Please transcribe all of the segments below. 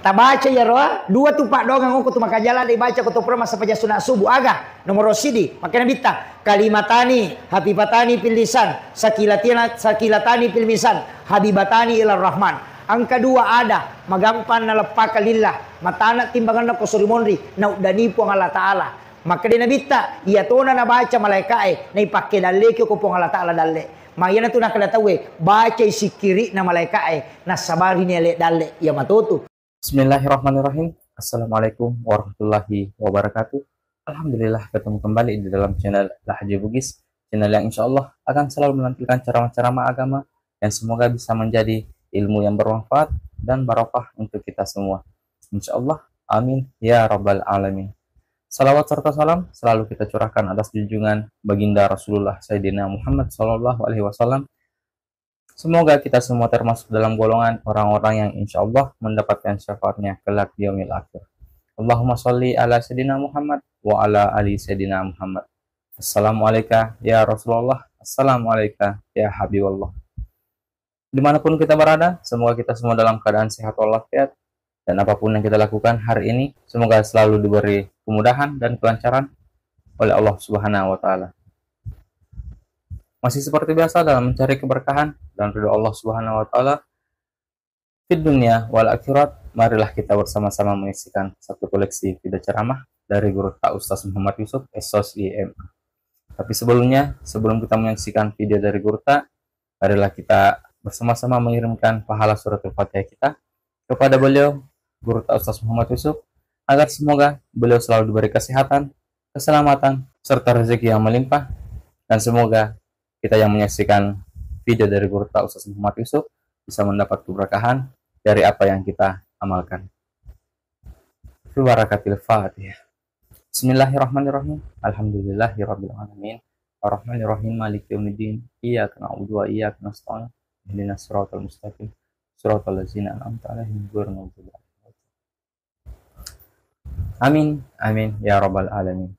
Tak baca ya roa, dua tu pak dongang aku tu maka jalan dibaca ku tu masa paja sunat subuh aga nomor sidi makanya bita kalimatani habibatani fil lisan sakilatani fil misan habibatani ilar rahman. Angka dua ada magampan nalepaka lillah matana timbangan na kusuri monri na udani po ang Allah Ta'ala. Maka dia nabita ia tona na baca malaikae na ipake dalle ko po ang Allah Ta'ala dalle. Maya na tu nak katawe baca isi kiri na malaikae na sabari ni ale dalle ya matutu. Bismillahirrahmanirrahim. Assalamualaikum warahmatullahi wabarakatuh. Alhamdulillah ketemu kembali di dalam channel Lahaji Bugis, channel yang insya Allah akan selalu menampilkan ceramah-ceramah agama yang semoga bisa menjadi ilmu yang bermanfaat dan barokah untuk kita semua. Insya Allah, amin ya rabbal alamin. Salawat serta salam selalu kita curahkan atas junjungan baginda Rasulullah Sayyidina Muhammad SAW. Semoga kita semua termasuk dalam golongan orang-orang yang insya Allah mendapatkan syafaatnya kelak di yaumil akhir. Allahumma sholli ala Sayyidina Muhammad wa ala ali Sayyidina Muhammad. Assalamualaikum ya Rasulullah. Assalamualaikum ya Habiballah. Dimanapun kita berada, semoga kita semua dalam keadaan sehat walafiat. Dan apapun yang kita lakukan hari ini, semoga selalu diberi kemudahan dan kelancaran oleh Allah Subhanahu wa Ta'ala. Masih seperti biasa dalam mencari keberkahan dan ridho Allah Subhanahu wa Ta'ala di dunia wal akhirat, marilah kita bersama-sama menyaksikan satu koleksi video ceramah dari Guru Ta Ustaz Muhammad Yusuf SOS IMA. Tapi sebelumnya, sebelum kita menyaksikan video dari Guru Ta, marilah kita bersama-sama mengirimkan pahala suratul Fatihah kita kepada beliau Guru Ta Ustaz Muhammad Yusuf agar semoga beliau selalu diberi kesehatan, keselamatan, serta rezeki yang melimpah, dan semoga kita yang menyaksikan video dari Guru Ta Ustaz Muhammad Yusuf bisa mendapat keberkahan dari apa yang kita amalkan. Fi barakatil Fatihah. Bismillahirrahmanirrahim. Alhamdulillahirabbil alamin. Arrahmanirrahim. Maliki yaumiddin. Iyyaka na'budu wa iyyaka nasta'in. Ihdinas siratal mustaqim. Siratal ladzina an'amta 'alaihim ghairil maghdubi 'alaihim. Amin. Amin ya rabbal alamin.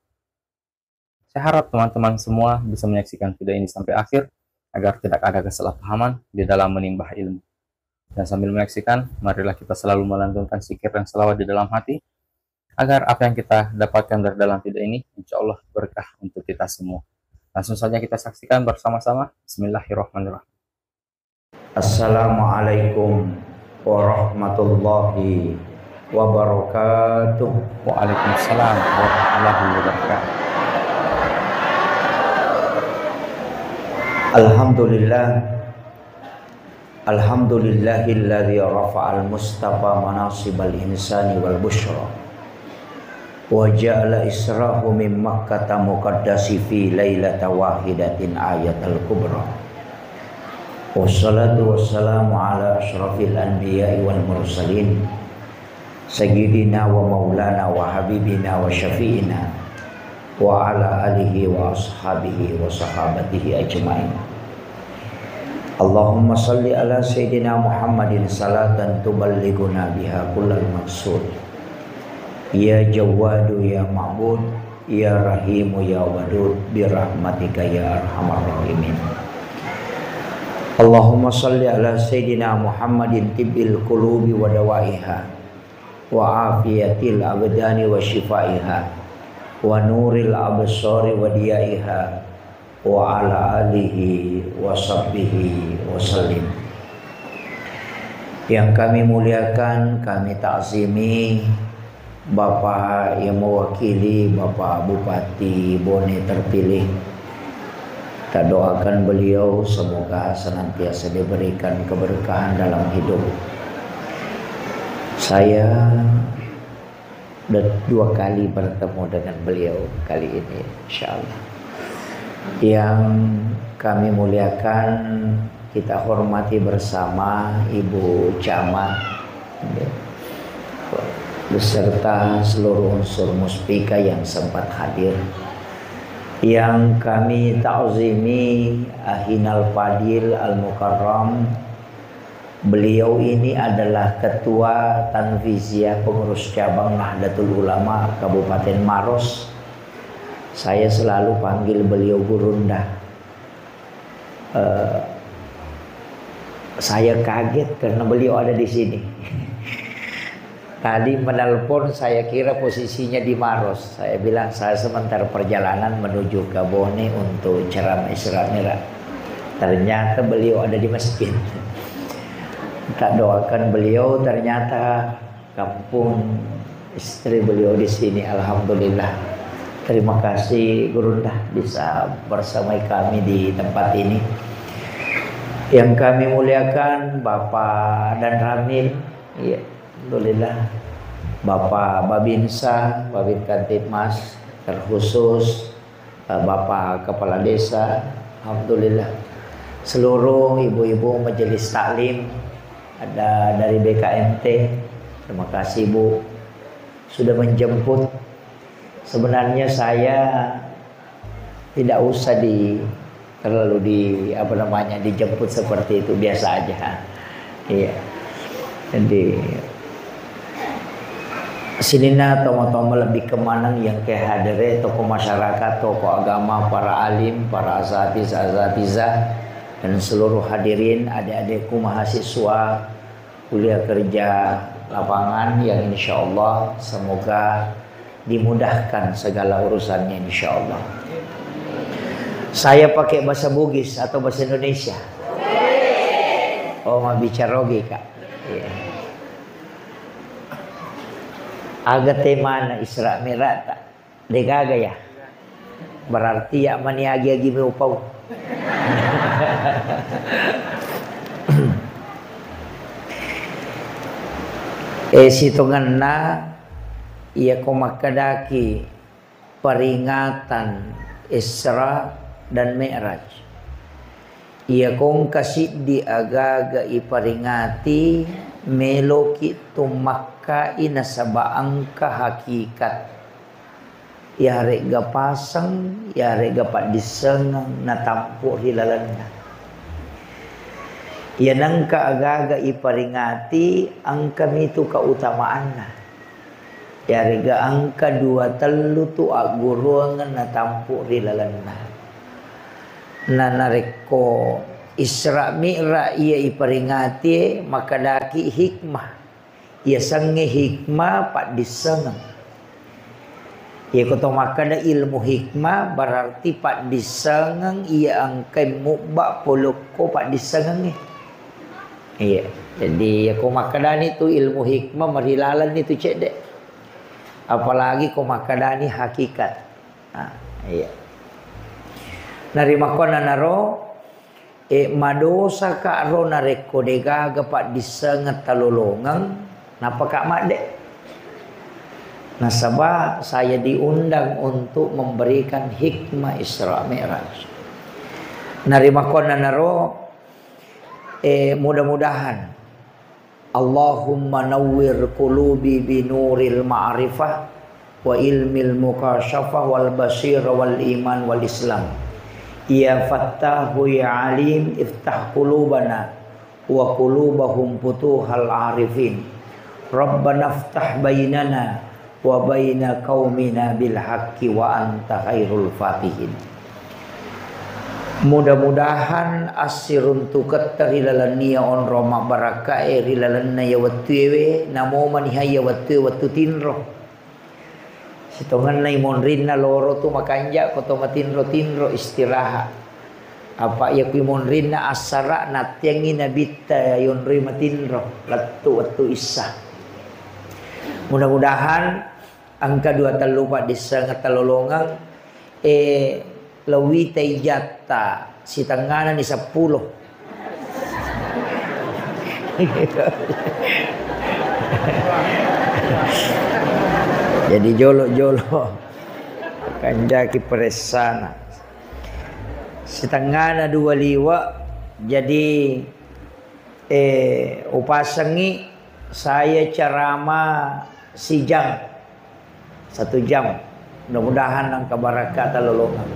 Saya harap teman-teman semua bisa menyaksikan video ini sampai akhir agar tidak ada kesalahpahaman di dalam menimba ilmu. Dan sambil menyaksikan, marilah kita selalu melantunkan zikir dan selawat di dalam hati agar apa yang kita dapatkan dari dalam video ini insya Allah berkah untuk kita semua. Langsung saja kita saksikan bersama-sama. Bismillahirrahmanirrahim. Assalamualaikum warahmatullahi wabarakatuh. Waalaikumsalam warahmatullahi wabarakatuh. Alhamdulillahilladzi rafa'al mustafa manasibal insani wal bushra wa ja'ala israhu min makkata muqaddasi fi lailata wahidatin ayatal kubra. Wassalatu wassalamu ala asyrafil anbiya'i wal mursalin sayyidina wa maulana wa habibina wa syafi'ina wa ala alihi wa ashabihi wa sahabatihi ajma'in. Allahumma salli ala Sayyidina Muhammadin salatan tuballighuna biha kullal maqsud. Ya Jawadu ya Ma'bud, ya Rahimu ya Wadud, birahmatika ya arhamar rahimin. Allahumma salli ala Sayyidina Muhammadin tibbil qulubi wa dawaiha wa afiyatil abdani wa shifaiha wa nuril absari wa diyaiha wa ala alihi wa sahbihi wa sallim. Yang kami muliakan, kami ta'zimi Bapak yang mewakili Bapak Bupati Bone terpilih. Kita doakan beliau semoga senantiasa diberikan keberkahan dalam hidup. Saya dua kali bertemu dengan beliau kali ini insyaallah. Yang kami muliakan, kita hormati bersama Ibu Camat beserta seluruh unsur muspika yang sempat hadir. Yang kami ta'zimi Ahinal Fadil Al-Mukarram. Beliau ini adalah Ketua Tanfiziyah Pengurus Cabang Nahdlatul Ulama Kabupaten Maros. Saya selalu panggil beliau Gurunda. Saya kaget karena beliau ada di sini. Tadi menelpon, saya kira posisinya di Maros. Saya bilang saya sementara perjalanan menuju ke Bone untuk ceramah Isra Mi'raj. Ternyata beliau ada di masjid. Tak doakan beliau, ternyata kampung istri beliau di sini. Alhamdulillah. Terima kasih Gurunda bisa bersama kami di tempat ini. Yang kami muliakan Bapak dan Ramil, ya, alhamdulillah. Bapak Babinsa, Babin Kantipmas, terkhusus Bapak Kepala Desa, alhamdulillah. Seluruh ibu-ibu majelis taklim, ada dari BKMT, terima kasih Bu sudah menjemput. Sebenarnya saya tidak usah terlalu dijemput seperti itu, biasa aja. Iya. Jadi sinina tomo-tomo lebih kemana yang ke hadere tokoh masyarakat, tokoh agama, para alim, para asatidzah dan seluruh hadirin, adik-adikku mahasiswa kuliah kerja lapangan yang insya Allah semoga dimudahkan segala urusannya insya Allah. Saya pakai bahasa Bugis atau bahasa Indonesia? Oh, mau bicara oge Kak. Iya. Aga tema Isra Mi'raj tak? Degaga ya? Berarti ya maniagi-agi meupau. Situngan na ia komakadaki peringatan Isra dan Mi'raj. Ia kong kasih di agaga iperingati meloki tumakka ina sabaangka hakikat. Ya rega pasang, ya rega pak disengang natampu hilalanna. Ia nangka agaga iperingati angka mitu keutamaanna. Ya rega angka 2 telu tu aguruangan natampu hilalanna. Nanareko Isra Mi'raj ia iperingati maka daki hikmah. Ia sange hikmah pak disengang. Ia kata maka da ilmu hikmah berarti pak disengang ia angkai mubak poloko pak disengang. Iya. Jadi aku makadani itu ilmu hikmah marilalan itu cek dek. Apalagi ko makadani hakikat. Nah, iya. Narima kona naro madosa ka ro nareko degaga pak disengat talolongang napa kak mak dek. Nasabah saya diundang untuk memberikan hikmah Isra Mi'raj. Narima kona naro mudah-mudahan Allahumma nawwir qulubi binuril ma'rifah wa ilmil mukasyafah wal basir wal iman wal islam. Ya fattahu ya alim iftah qulubana wa qulubahum putuhal arifin. Rabbana iftah bainana wa baina qaumina bil haqqi wa anta khairul fatihin. Mudah-mudahan asirun tukat rilalania on roma baraka rilalana ya wattewe namo manihaya wattu tinro. Sitongan na imonrin na loro tu makanja koto matinro istirahat. Apa ya ku imonrin na asara natyangi nabita yonri matinro lattu wattu isa. Mudah-mudahan angka 2 talupa disangat talolongang lawita ijata si tanganan ni 10. Jadi jolo-jolo kanjaki peresana si tangana 2 liwa jadi upasangi saya ceramah si jam 1 jam mudah-mudahan angka barakah lolongan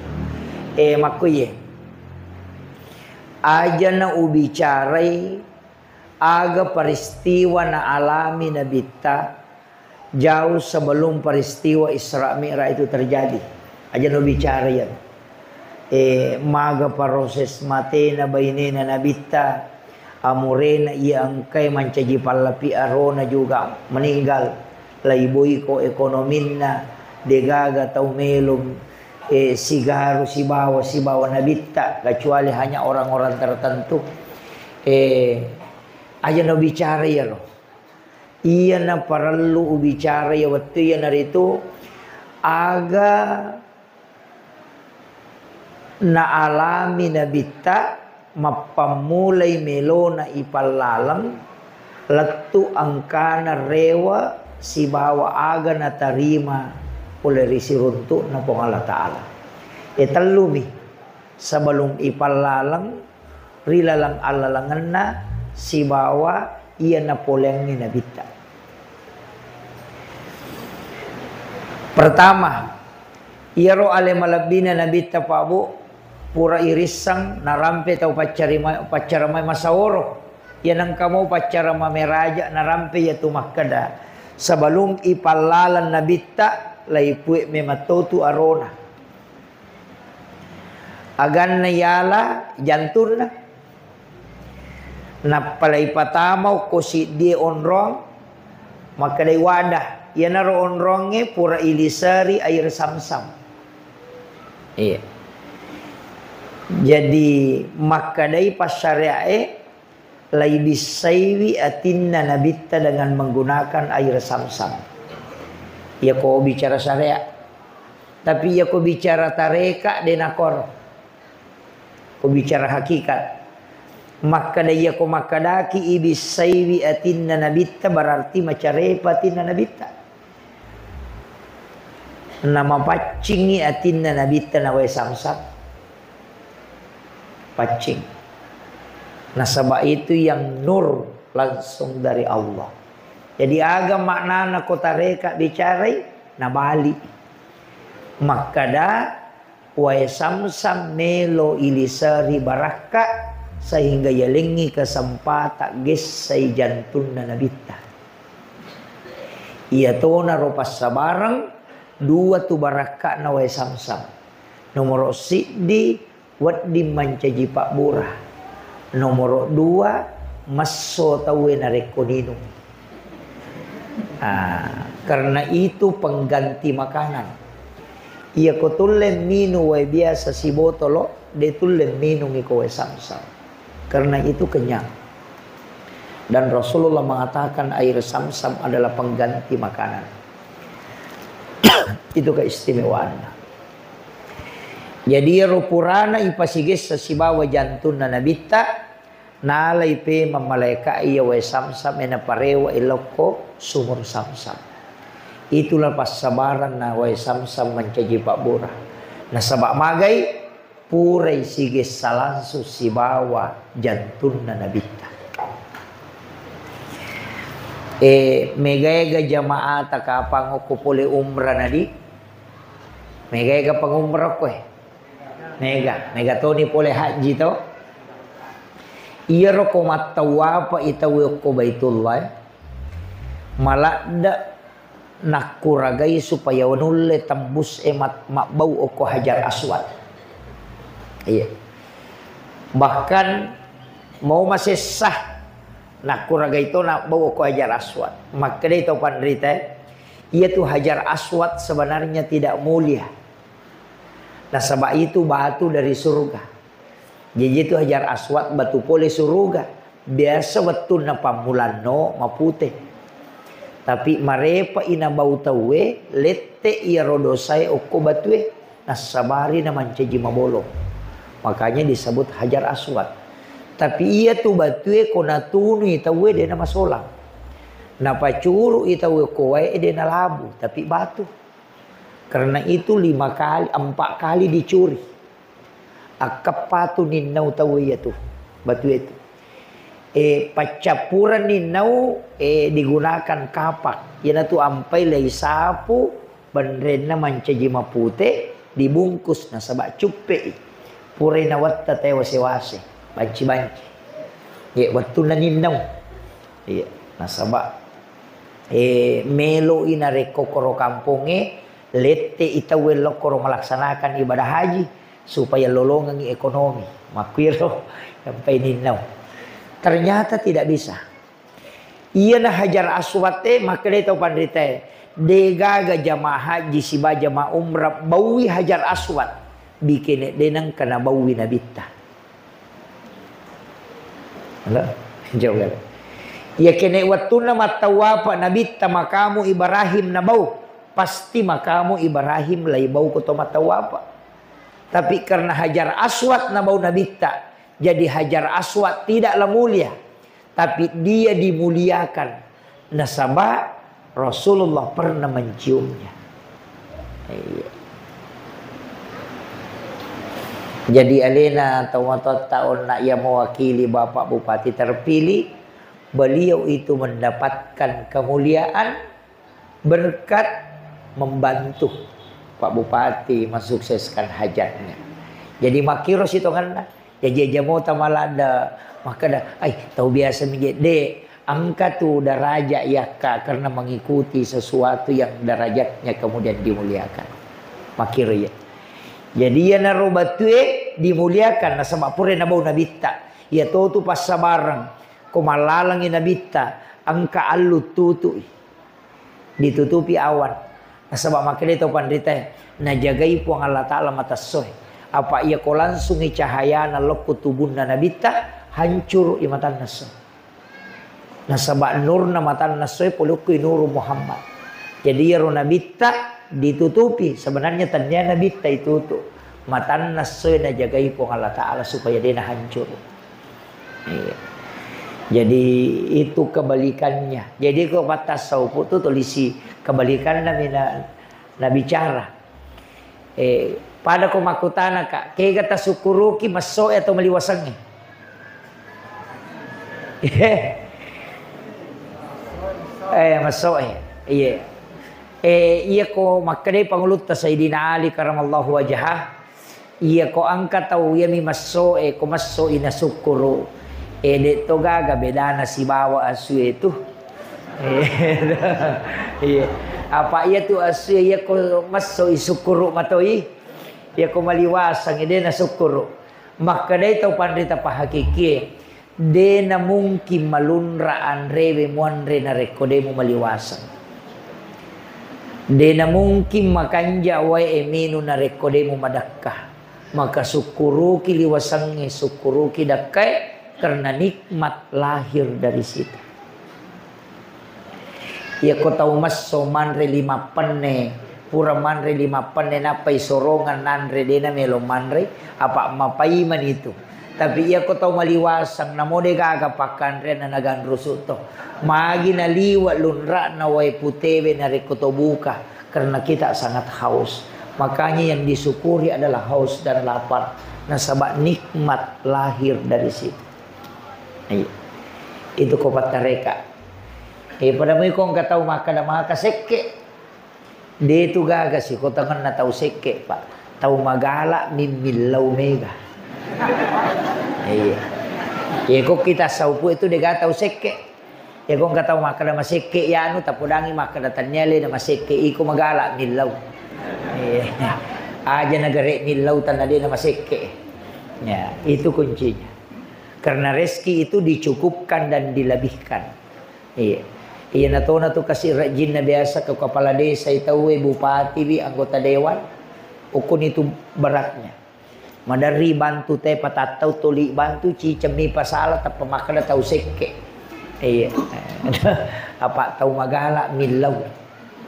makuye aja na ubicarai aga peristiwa na alami na bita jauh sebelum peristiwa Isra Mi'raj itu terjadi. Aja no bicara yan. Maga proses matena bainena nabita amurena ia angkai mancaji palapi arona juga meninggal laiboi ko ekonominna degaga tau melum sigaru sibawa nabita kecuali hanya orang-orang tertentu aja no bicara ya lo iya na perlu bicara ya waktu ya nari itu aga na alami nabita mapamulay melona ipalalang latu angkana rewa si bawa aga na tarima oleh risi runtuk na pong Allah Ta'ala talumi sebelum ipalalang rilalang alalangan na si bawa iya na polengnya nabita. Pertama iyaro ale malabina nabita pabu pura irisang narampe tau pacara may masaworo yan ang kamo pacara mameraja narampe ya tumakada sebelum ipalalan nabita laipue mematotu arona agan na yala jantun na palay patamaw ko si di onrong makaday wadah yan na ro onronge pura ilisari air samsam iya. Jadi makaday pasyariae lay bisaywi atinna nabita dengan menggunakan air samsam. Ya ko bicara syariat. Tapi ya ko bicara tareka denakor. Ko bicara hakikat. Makaday ya ko makadaki ibisaywi atinna nabita berarti macarepa atinna nabita. Nama pacingi atinna nabita na way samsam. Pacing. Nasabah itu yang nur langsung dari Allah. Jadi agak makna kota reka bicarai nabali. Makada wae samsam melo ilisari baraka sehingga yalengi kesempatan gesai jantun na nabita. Ia tona ropas sabarang dua tu baraka na wae samsam. Nomor siddi waddi mancaji pak burah. Nomor 2 maso tawe na rekonino. Karena itu pengganti makanan. Ia ko tulen minu way biasa si botolo de tulen minu iko way samsam. Karena itu kenyang. Dan Rasulullah mengatakan air samsam adalah pengganti makanan. Itu keistimewaannya. Jadi rupurana ipasiges sa sibawa jantun na nabita nalay pe mamaleka iya way samsam ena parewa iloko sumur samsam. Itulah pasabaran na way samsam mancaji pak burah. Nasabak magay puray siges salansu sibawa jantun na nabita. Megayga jamaah takapang kupuli umrah nadi. Megayga pangumrah ko Mega Tony pole haji to. Iya ro ko matawapa itawi ko baitullah. Malada nakuragay supaya wanulle tambus emat makbau ko hajar aswad. Iya. Bahkan mau masih sah nakuragay to nakbau ko hajar aswad. Maka itu pandrita iya tuh hajar aswad sebenarnya tidak mulia. Nah sebab itu batu dari surga. Jadi itu hajar aswad batu pole surga. Biasa betul na pamulano mapute. Tapi marepa ina bau tawe lette ia rodosai oko batue. Nah sabari na mancaji mabolong. Makanya disebut hajar aswad. Tapi ia tu batue kona tunu itawe dia nama solang. Na pacuru itawe kowe dia na labu tapi batu. Karena itu 4 kali dicuri. Akapatu ninau tahu ya tuh batu itu. Pacapuran ninau digunakan kapak. Yana tuh ampai lay sapu bandrena mancaji mapute dibungkus na sabak cupe. Puray na watta tayo wase-wase. Banci-banci. Waktu na ninau. Nasabak. Melo inare kokoro kampunge. Lete itawel lokoro melaksanakan ibadah haji supaya lolongan ekonomi makwiro sampai ninau. Ternyata tidak bisa. Iya na Hajar Aswad maka dia tahu pandita. Dega jamaah haji siba jamaah umrah bawi Hajar Aswad bikin denang kena bawi nabita. Halo, jauh. Ya kene waktu nama tawapa nabita makamu Ibrahim nabau pasti makamu Ibrahim lai bau kuto matawapa. Tapi karena Hajar Aswad nabau nabita jadi Hajar Aswad tidaklah mulia. Tapi dia dimuliakan. Nasabah Rasulullah pernah menciumnya. Jadi alena atau tahun nak ia mewakili Bapak Bupati terpilih. Beliau itu mendapatkan kemuliaan berkat membantu Pak Bupati mensukseskan hajatnya. Jadi makiros itu kan. Jadi jamu tamalada. Maka dah, tahu biasa menjadi angka tu daraja ya kak karena mengikuti sesuatu yang derajatnya kemudian dimuliakan. Makir ya. Jadi ya narobatue dimuliakan nasama pure nabau nabita. Ya tu pas sabarang kumalalang nabita angka alu tutu ditutupi awan. Nasaba makir itu pandita najagai puang Allah Taala matasoy. Apa ia ko langsung cahaya na lokku tubun na nabita hancur imatan naso. Nasaba nur na matan naso polukui nuru Muhammad. Jadi ya nabita ditutupi sebenarnya tanda nabita itu tuh matan naso na jagai po Allah Taala supaya dia hancur. Iya. Jadi itu kebalikannya. Jadi kok batas saupu itu tulisi kebalikan na bicara. Pada ko makutana kak, kaya kata sukuruki maso atau meliwasangnya. Maso iya. Iya ko makade pangulut ta Sayyidina Ali karamallahu wajhah. Iya ko angkat tahu yami maso ko maso ina sukuru. De to gaga bedana si bawa asu itu. Iya. Apa iya tu asu iya ko maso isukuru matoi. Ya ko maliwasang ide na sukuru. Maka day tahu pandita pa hakiki. De na mungkin malunra anrebe muanre na rekode mo maliwasang. De na mungkin makanja way eminu na rekode mo madakka. Maka sukuru ki liwasangnya sukuru ki dakai karena nikmat lahir dari situ. Ya ko tahu mas somanre 5 penne. Pura manre 5 penne napai sorongan nanre dena melo manre apa mapaiman itu. Tapi ia ko tahu maliwasang namode gaga pakanre na nagan rusuto. Magi na liwa lunra na way putewe na rekoto buka karena kita sangat haus. Makanya yang disyukuri adalah haus dan lapar. Nasabah nikmat lahir dari situ. Itu ko patareka. Pada mo kong kataw maka na mga kaseke. Dito gaga si ko tangan na tau seke pa. Tau magala mimilaw mega. Kung kita saupo ito de tau seke. Kung kataw maka na maseke yano tapudangi maka na tanyali na maseke iko magala milaw. Aja nagare milaw tanadi na maseke. Ya, itu kuncinya. Karena rezeki itu dicukupkan dan dilebihkan. Iya na to kasi rajin na biasa ke kepala desa itawe bupati bi anggota dewan ukun itu beratnya. Madari bantu te patatau tuli bantu cicemi pasala ta pemakna tau seke. Iya. Apa tau magala milaw.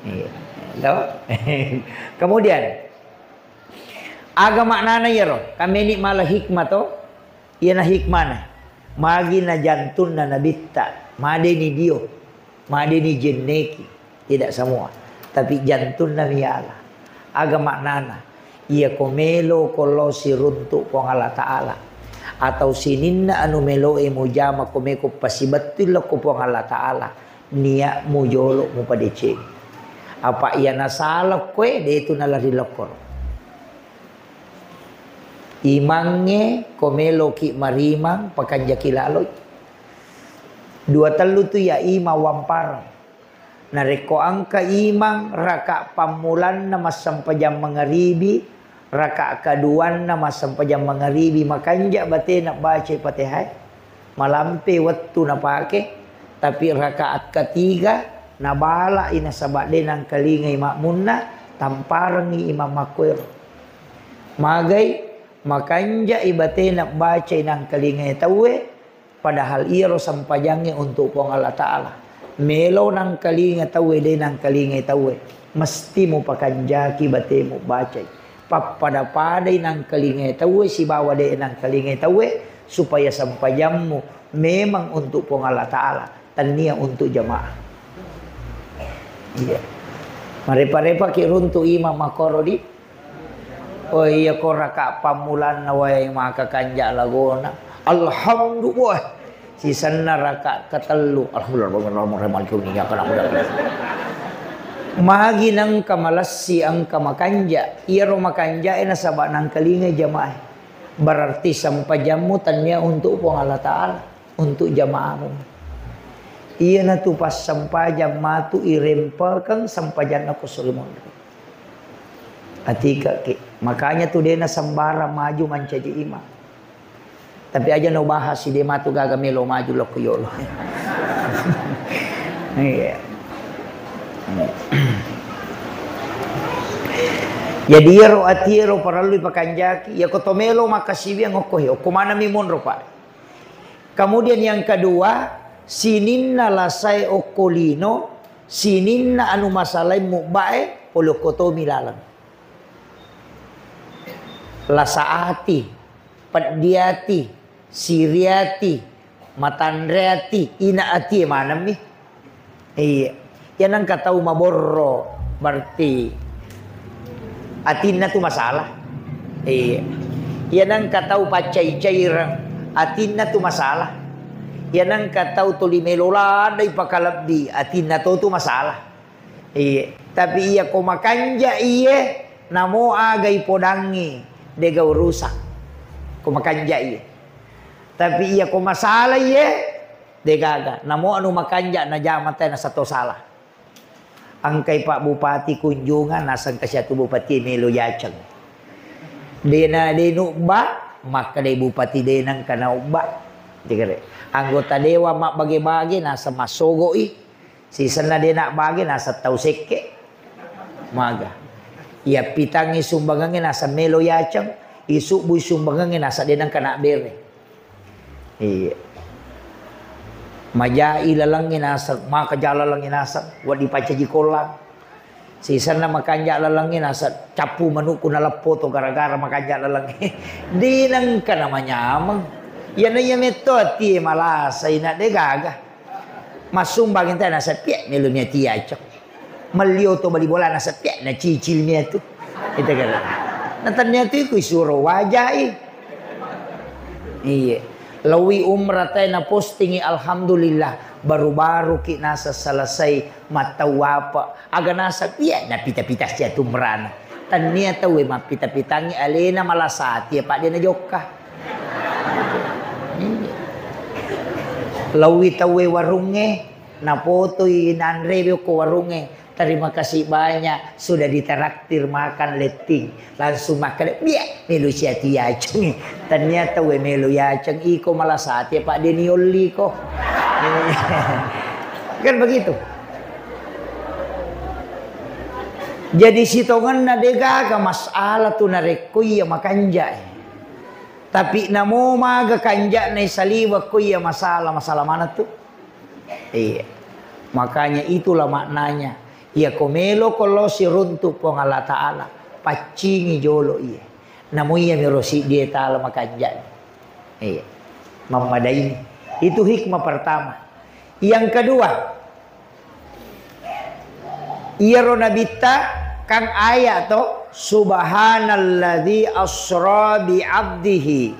Iya. Kemudian agama nana yero kami ni malah hikmah to. Iya na hikmah na. Magi na jantun na nabitta. Made ni dio. Made ni jenneki. Tidak semua. Tapi jantun na miyala. Agama nana. Ia komelo kolo si runtuk kong Allah Ta'ala. Atau sininna anu melo mujama komeko pasibatil ko pong Allah Ta'ala. Niya mo jolo mo padicing. Apa ia nasalak kwe de itu nalari lokor. Imangnya komelo ki marimang pakanja kilaloy. 2 telu tu ya ima wampar. Nareko angka imang raka pamulan na masampajam mangaribi. Raka kaduan na masampajam mangaribi. Makanja bate nak baca Fatihah. malampe waktu napake, tapi rakaat ketiga nabala ina sabak denang kalingay makmunna tamparangi imam makwir. Magai makanja ibate nak baca inang kalingay tawe, padahal iro sampajangnya untuk pong Allah Ta'ala. Melo nang kalingay tawe denang kalingay tawe, mesti mo pakanjaki bate mo baca. Papada-paday nang kalingay tawe, si bawa de nang kalingay tawe, supaya sampajammu memang untuk pong Allah Ta'ala, tania untuk jamaah. Iya. Marepa-repa kiruntu imam makoro di. Oh iya ko raka pamulan na way maka kanja lagona. Alhamdulillah. Sisan na raka katelu. Alhamdulillah. Magi nang kamalasi ang kamakanja. Iro makanja na sabak nang kalingay jamaah. Berarti sampajamu tanya untuk pong Allah Ta'ala, untuk jamaahmu. Iya na tu pas sampajam matu irempelkan sampajan aku surimon. Atika ke. Makanya tu dia na sambara maju mancaji imam. Tapi aja no bahas si dia matu gaga melo maju lo kuyolo. Iya. Ya diero atiero paralui pakanjaki ya kotomelo makasibi ang okohi okumana mimon ropa. Kemudian yang kedua, sininna lasai okolino, sininna anu masalai mubae polokotomi lalang. Lasaati, paddiati, siriati, matandreati, inaati manam ni. Iya. Yan ang kataw maborro berarti atin na tu masalah. Yan ang kataw pacay-cayrang atin na tu masalah. Yan ang kataw tulimelola day pakalabdi atin na to tu masalah. Tapi iya kumakanja iya namo agay podangi degaw rusak. Kumakanja iya. Tapi iya kumasalah iya degaga namo anu makanja na jamatay na satu salah. Ang kay Pak Bupati kunjungan nasang kasyatu Bupati Melo Yachang. Dena denukba maka day Bupati denang kanaukba. Dikere. Anggota dewa mak bagi-bagi nasa masogoi. Sisan na dena bagi nasa tauseke. Maga. Ia pitangi sumbangangin nasa Melo Yachang. Isu buy sumbangangin nasa denang kanakbere. Iya. Majai lalang inasak, maka jala lang inasak, wadi pacaji kolang. Sisan na makanja lalang inasak, capu manuku na lapoto gara-gara makanja lalang. Di nang ka namanya amang. Yan na yan ito, ti malasay na de gaga. Masumbangin tayo nasa piyak, nilo niya tiyachak. Maliyo to balibola nasa piyak, na cicil niya to. Ito gara. Natanya to iko'y suro wajay. Iya. Lawi umrah tayo na postingi alhamdulillah baru-baru ki nasa salasay matawapa aga nasa piya na pita-pita siya tumrana tanya tawe mapita-pitangi alena malasati pak dia na jokka lawi tawe warunge na fotoy nanreview ko warunge. Terima kasih banyak sudah diteraktir makan letting langsung makan biak melu siati yaceng ternyata we melu yaceng iko malah saat ya Pak Denioli kok kan begitu. Jadi sitongan na dega ka masalah tu narek kuya makanja tapi namo maga kanja na saliwa kuya masalah mana tu makanya itulah maknanya. Ia komelo kalau si runtuk pong Allah Ta'ala pacingi jolo iya namu iya mirosi dia ta'ala makanjan iya memadai itu hikmah pertama. Yang kedua iya ronabita kang ayat to subhanalladzi asra bi abdihi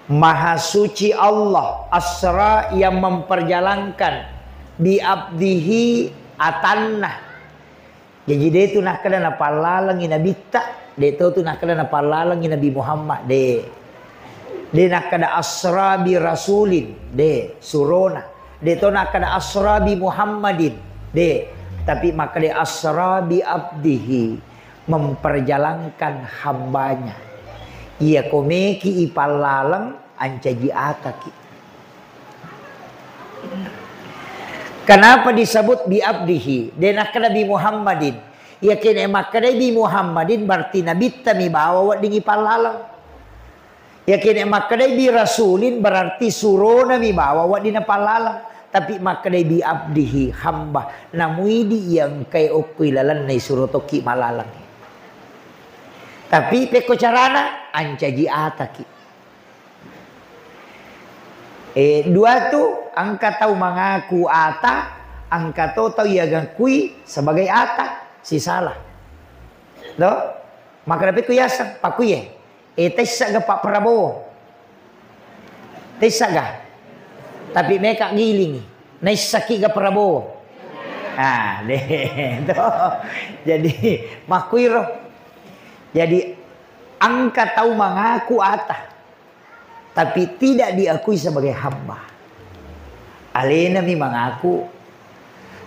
maha suci Allah asra yang memperjalankan bi abdihi atanna. Jadi dia tu nak kena napalalang inabita, dia tu nak kena napalalang Nabi Muhammad de. Dia nak kena asra bi rasulin de surona. Dia tu nak kena asra bi Muhammadin de. Tapi maka dia asra bi abdihi memperjalankan hambanya. Ia komeki ipalalang ancaji ataki. Kenapa disebut bi abdihi? Denak Nabi Muhammadin. Yakin emak Nabi Muhammadin berarti Nabi tami bawa dingi palalang. Yakin emak Nabi Rasulin berarti suruh Nabi bawa dina palalang. Tapi mak Nabi abdihi hamba. Namuidi yang kay okui lalan na suruh toki malalang. Tapi peko carana ancaji ataki. Dua tu angka tahu mengaku ata, angka tahu ia gangkui sebagai ata, si salah. Do, maka dapat kuyasan pakuye. Tesa ga Pak Prabowo. Tesa ga. Tapi mereka giling. Naisaki ga Prabowo. Ah, deh. Jadi makuiro. Jadi angka tahu mengaku ata. Tapi tidak diakui sebagai hamba. Alena mi mengaku.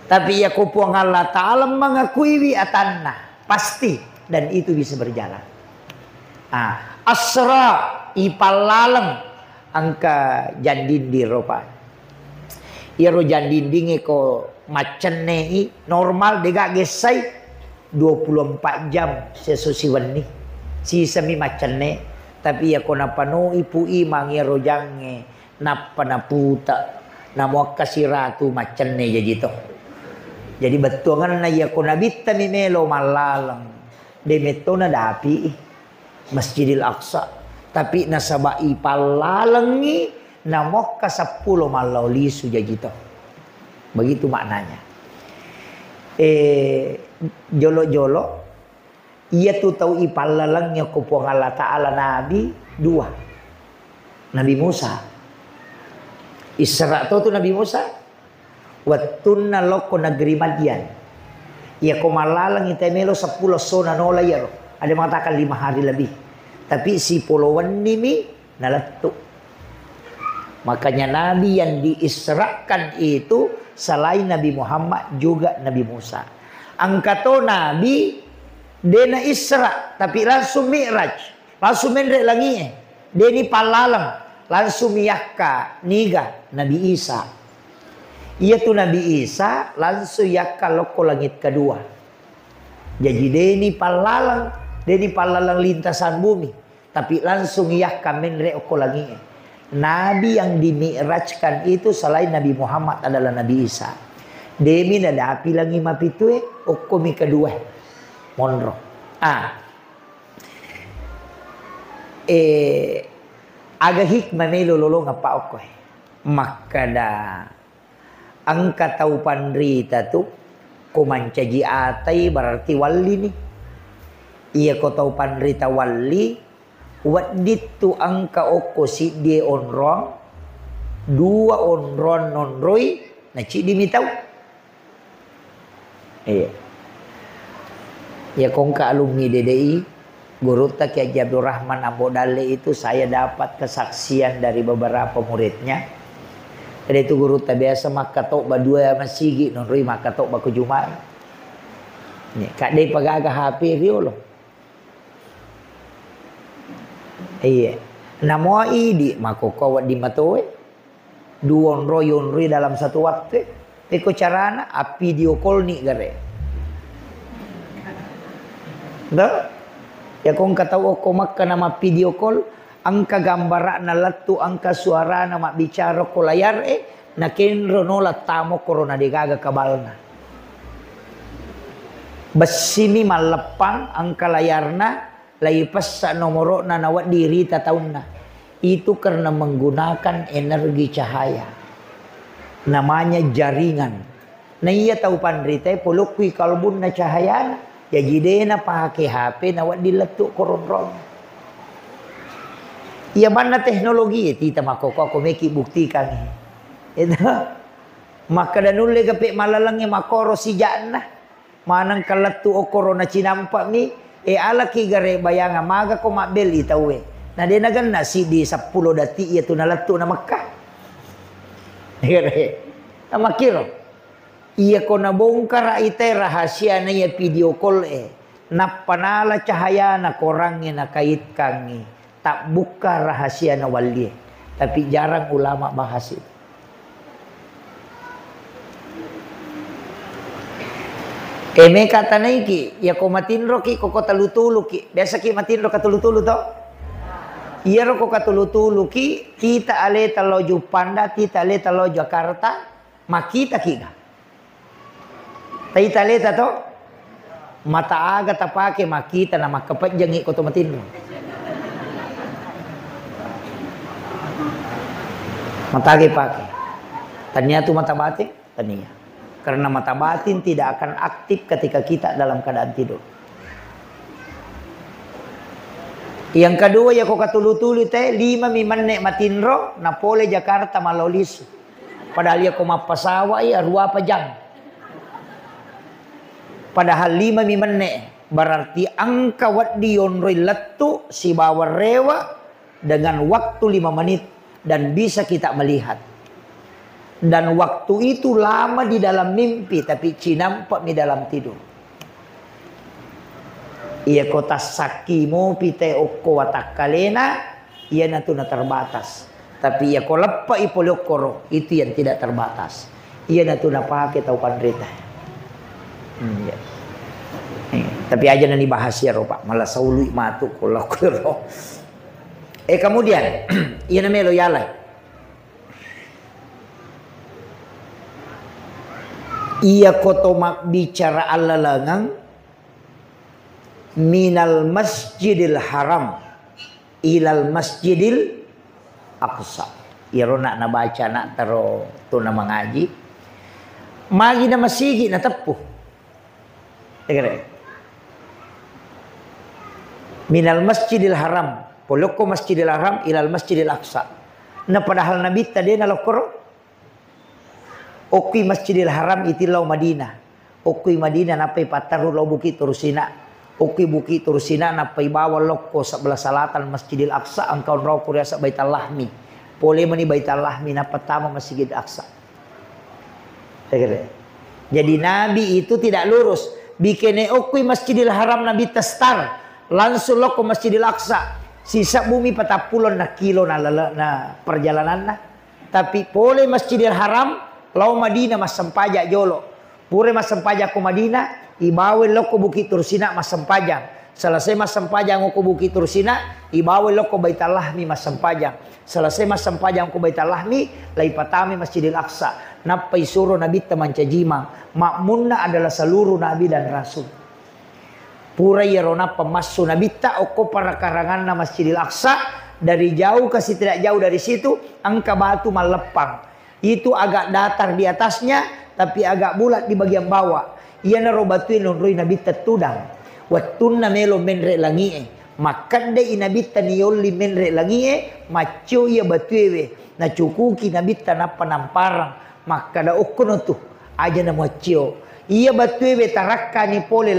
Tapi ya kupuang Allah Ta'ala mengakui wi atanna. Pasti. Dan itu bisa berjalan. Asra ipalalang angka jandindi ropa. Iro jandindi ko macenne normal dega gesai 24 jam sesusiwan ni. Sisa mi macenne. Tapi ya kona pano ipui mangiro jange napa naputa namo kasiratu macenne jadi to. Jadi betuangan na ya kona bitta mi melo malalang de metona dapi Masjidil Aqsa. Tapi nasabai palalangi namo ka 10 malauli su jadi to. Begitu maknanya. Jolo-jolo ia tu tahu ipalalangnya kupuang Allah Ta'ala Nabi 2. Nabi Musa. Isra tu Nabi Musa. Wattunna loko negeri Madian. Ia kumalalang itemelo 10 sona nola ya. Ada mengatakan 5 hari lebih. Tapi si pulauan ini naletu. Makanya Nabi yang diisrakan itu selain Nabi Muhammad juga Nabi Musa. Angkato Nabi dena Isra tapi langsung Mi'raj. Langsung mendre langi. Deni palalang. Langsung miyakka niga Nabi Isa. Ia tu Nabi Isa langsung yakka loko langit kedua. Jadi deni palalang lintasan bumi. Tapi langsung yakka mendre oko langi. Nabi yang dimi'rajkan itu selain Nabi Muhammad adalah Nabi Isa. Demi nadapi langi mapitue oko mi kedua. Monro. Agak hikmah melo lolo ngapa okoy. Maka da angka tau pandrita tu kumancaji atai berarti wali ni. Iya ko tau pandrita wali wadit tu angka oko si dia onrong 2 onron nonroi na ci dimitau. Iya. Ya kongka alumni DDI Guru Tak Kiai Abdul Rahman Ambodale itu saya dapat kesaksian dari beberapa muridnya. Jadi itu guru tak biasa maka tok badua masigi nonroi maka tok baku Jumat. Nih kak dei pagaga HP rio loh. Iya. Namo idi mako kawat di matoe. 2 onroi dalam satu waktu. Eko carana api video call ni gare. Dah, ya kong katawa ko makka nama video call, angka gambara na latu, angka suara na bicara ko layar na kenro no latamo corona digaga kabalna. Basimi malepang angka layarna laipas sa nomoro na nawat diri tataun na. Itu karena menggunakan energi cahaya. Namanya jaringan. Na iya tahu pandrita polukwi kalbun na cahaya. Ya jide na pakai HP na wad diletuk koron-ron. Iya mana teknologi tita makoko ako meki buktikan. Itu maka danule gape malalangnya makoro si jana. Manang kalatu o corona cinampak mi ala ki gare bayanga maga ko mabel itawe. Na de nagan na si di 10 dati itu na latu na Makkah. Gare. Amakiro. Iya ko nabongkar ite rahasia na ya video call napanala cahaya na korangnya na kait kangi tak buka rahasia na wali Tapi jarang ulama bahas itu. Eme kata naiki, ya ko matinro ki ko tulu-tulu ki. Biasa ki matinro ka tulu-tulu to. Iya ro ko tulu-tulu ki, kita ale taloju Panda, kita ale taloju Jakarta, makita ki ga. Taita leta to. Mata aga tapake makita na makapanjangi ko to matinro. Mata age pake. Tania tu mata batin, tania. Karena mata batin tidak akan aktif ketika kita dalam keadaan tidur. Yang kedua ya ko katulu-tulu teh 5 mimanne matinro na pole Jakarta malolis. Padahal ya ko mapasawa ya 2 jam. Padahal 5 mimanne berarti angka waddi yonroi lettu si bawa rewa dengan waktu 5 menit dan bisa kita melihat. Dan waktu itu lama di dalam mimpi, tapi cinampak di dalam tidur. Ia kota sakimo pite okko watakalena, ia natuna terbatas. Tapi ia ko leppa ipolokoro, itu yang tidak terbatas. Ia natuna pakai tau pandrita. Ya. Tapi aja nanti bahas ya ropa, malah saului matu kolokoro. Kemudian, ia namanya loyalai. Ia kotomak bicara alalangang minal masjidil haram ilal masjidil aqsa. Ia nak na baca nak taro tu na mengaji. Magi na masigi na tepuh. Minal masjidil haram poloko masjidil haram ilal masjidil aqsa. Na padahal nabi tadi na lokoro. Okui Masjidil Haram itilau Madinah. Okui Madinah napai pataru lo Bukit Turusina. Okui Bukit Turusina napai bawa loko sebelah salatan Masjidil Aqsa angkau rau kuriasa Baitul Lahmi. Pole mani Baitul Lahmi na pertama Masjidil Aqsa. Jadi Nabi itu tidak lurus. Bikene okui Masjidil Haram Nabi testar. Langsung loko Masjidil Aqsa. Sisa bumi patapulon na kilo na perjalanan na. Tapi pole Masjidil Haram lau Madinah mas sempajak jolo. Pure mas sempajak ku Madinah, ibawe loko Bukit Tursina mas sempajak. Selesai mas sempajak ku Bukit Tursina, ibawe loko Baitul Lahmi mas sempajak. Selesai mas sempajak ku Baitul Lahmi, lai patami Masjidil Aqsa. Napai suruh Nabi teman cajimang. Makmunna adalah seluruh Nabi dan Rasul. Pura yerona pemasu Nabi tak oko para karangan na Masjidil Aqsa. Dari jauh kasih tidak jauh dari situ, angka batu malepang. Itu agak datar di atasnya, tapi agak bulat di bagian bawah. Ia narobatuin lonroi Nabi tetudang. Watun na melo menre langie. Makande inabi tanioli menre langie. Macho ia batuewe. Na cukuki Nabi tanapa namparang. Makada okono tuh. Aja na macho. Ia batuewe taraka ni pole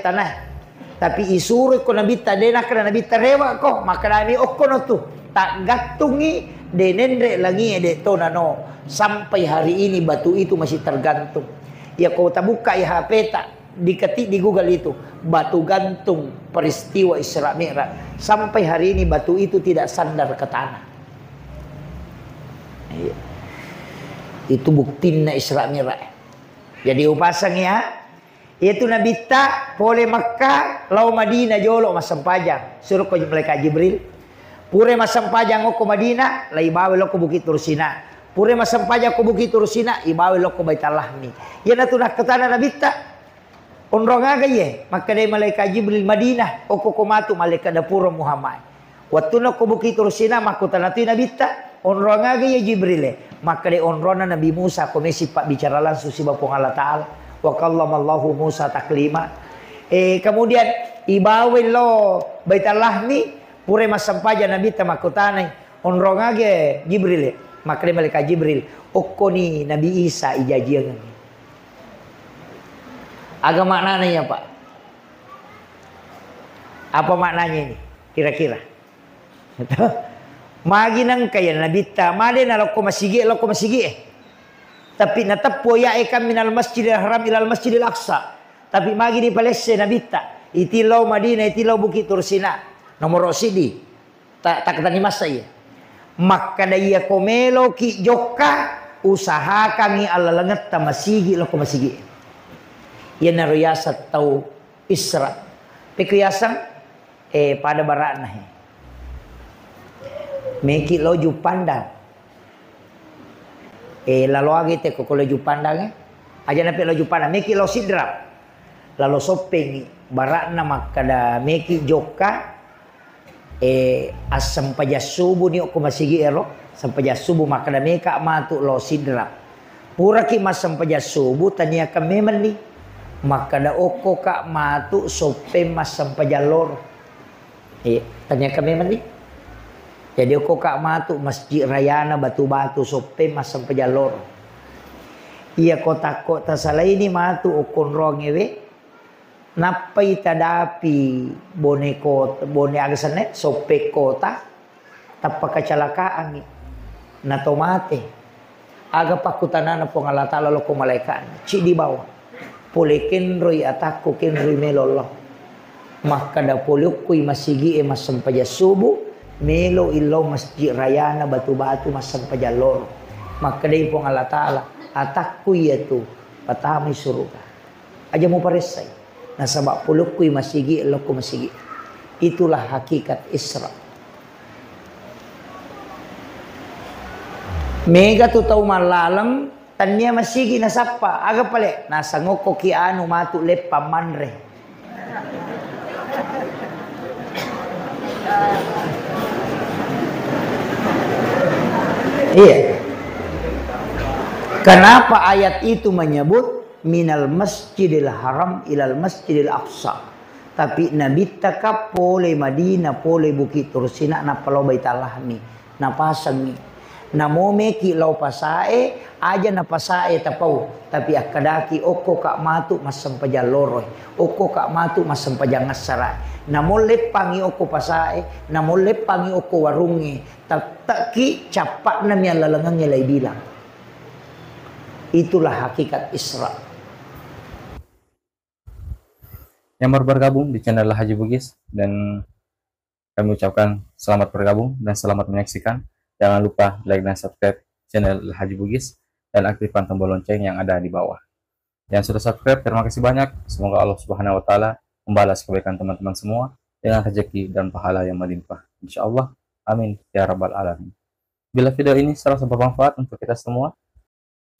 tanah. Tapi isuro ko Nabi tadena kana Nabi tarewa ko. Makada ni okono tuh. Tak gatungi denendre lagi de tonano. Sampai hari ini batu itu masih tergantung. Ya kau tak buka ya HP tak diketik di Google itu batu gantung peristiwa Isra Mi'raj. Sampai hari ini batu itu tidak sandar ke tanah. Itu buktinya Isra Mi'raj. Jadi upasang ya. Itu Nabi tak boleh Makkah lau Madinah jolo mas sempajang. Suruh kau malaikat Jibril. Pure mas sempajang ko Madinah lai bawe lo ko Bukit Tursina. Pure mas sempajang ko Bukit Tursina ibawe lo ko Baitul Lahmi. Ya natuna ketana Nabi tak. Onrong aga ye maka dai malaikat Jibril Madinah oko ko matu malaikat dapuro Muhammad. Waktu na ko Bukit Tursina makutan natu Nabi tak. Onrong aga ye Jibril maka dai onrona Nabi Musa ko mesi pak bicara langsung si Bapong Allah Taala. Wa kallamallahu Musa taklima. Kemudian ibawe lo Baitul Lahmi pure mas sampaja Nabi tamakutanai onrong age Jibril makre malaikat Jibril okko ni Nabi Isa ijajian agak maknanya ya Pak, apa maknanya ini kira-kira magi nang kaya Nabi ta made na loko masigi tapi natapo ya ekam minal Masjidil Haram ilal Masjidil Aqsa tapi magi di Palestina Nabi ta itilau Madinah itilau Bukit Tursina nomor Rosidi tak ketani masa ya Maka daya komelo ki joka usahakan ni alalangat ta masigi lo ko masigi. Yan na riyasat tau Isra. Pikuyasan pada barat nah. Meki loju pandang. Lalu agi te ko loju pandang aja nape loju pandang meki lo sidrap. Lalu sopeng barat na makada meki joka asam pajasubu ni ko masigi ero sampai subuh maka meka matu lo sidra pura ki masam pajasubu tania ka memen ni maka da oko ka matu sope masam pajalor tania ka memen ni jadi oko ka matu masjid rayana batu-batu sope masam pajalor iya kota-kota salaini matu okon rongewe napai tadapi bone agasane sope kota tappa kecelakaan na tomate aga pakutanana pong Allah Ta'ala lo ko malaikat ci di bawah polekin roy ataku ken roy melolo maka da polukui masigi masam pajasubu melo illo masjid rayana batu-batu masam pajalor maka dai pong Allah Ta'ala ataku yaitu patami surga aja mau paresai nasabak pulukui masigi loko masigi. Itulah hakikat Isra. Mega tu tau malalam tanya masigi nasapa aga pale nasa ngoko ki anu matu lepa manre. Iya. Kenapa ayat itu menyebut minal masjidil haram ilal masjidil aqsa tapi nabi taka pole Madinah pole bukit tursina na palo baitallah mi na pasang mi na momeki lau pasae aja na pasae tapau tapi akadaki oko kak matu masam pajaloroy oko kak matu masam pajangasara na molle pangi oko pasae na molle pangi oko warungi taki capak na mi lalangang nilai bilang itulah hakikat Isra. Yang baru bergabung di channel Haji Bugis dan kami ucapkan selamat bergabung dan selamat menyaksikan. Jangan lupa like dan subscribe channel Haji Bugis dan aktifkan tombol lonceng yang ada di bawah. Yang sudah subscribe terima kasih banyak. Semoga Allah Subhanahu wa taala membalas kebaikan teman-teman semua dengan rezeki dan pahala yang melimpah. Insyaallah. Amin ya rabbal alamin. Bila video ini serasa bermanfaat untuk kita semua,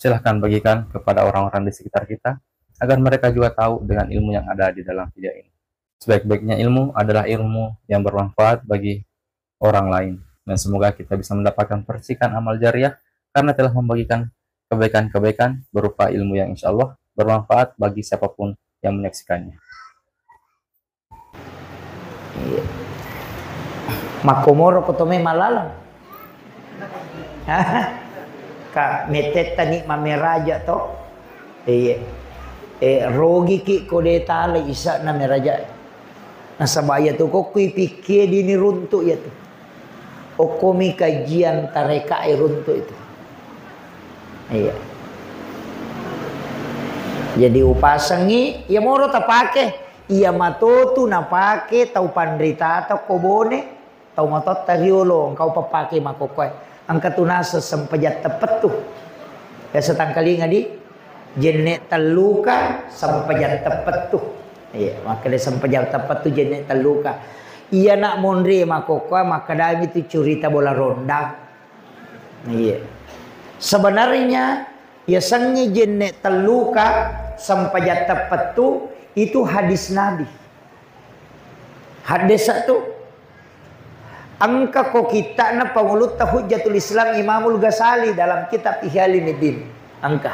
silahkan bagikan kepada orang-orang di sekitar kita agar mereka juga tahu dengan ilmu yang ada di dalam video ini. Sebaik-baiknya ilmu adalah ilmu yang bermanfaat bagi orang lain. Dan semoga kita bisa mendapatkan percikan amal jariah karena telah membagikan kebaikan-kebaikan berupa ilmu yang insya Allah bermanfaat bagi siapapun yang menyaksikannya. Makomoro kotome malalang. Ka meteta ni mameraja to. Rogi ki kode tale isa na meraja. Nasabaya tu ko kui pikir dini runtuk ya tu. Okomi kajian tareka runtuk itu. Iya. Jadi upasangi ya moro ta pake. Iya matotu na pake tau pandrita tau kobone tau matot tariolo engkau papake makokoy. Angka tunasa sempajat tepet tuh. Ya setangkali ngadi jenek teluka sempajat tepet tuh. Iya, maka dia sempajat tepet tuh jenek teluka. Iya nak mondre makokoy maka dami itu curita bola ronda. Iya. Sebenarnya ya sangi jenek teluka sempajat tepet tuh itu hadis Nabi. Hadis itu angka ko kita na pangulut Hujjatul Islam Imamul Ghazali dalam kitab Ihya Ulumuddin. Angka.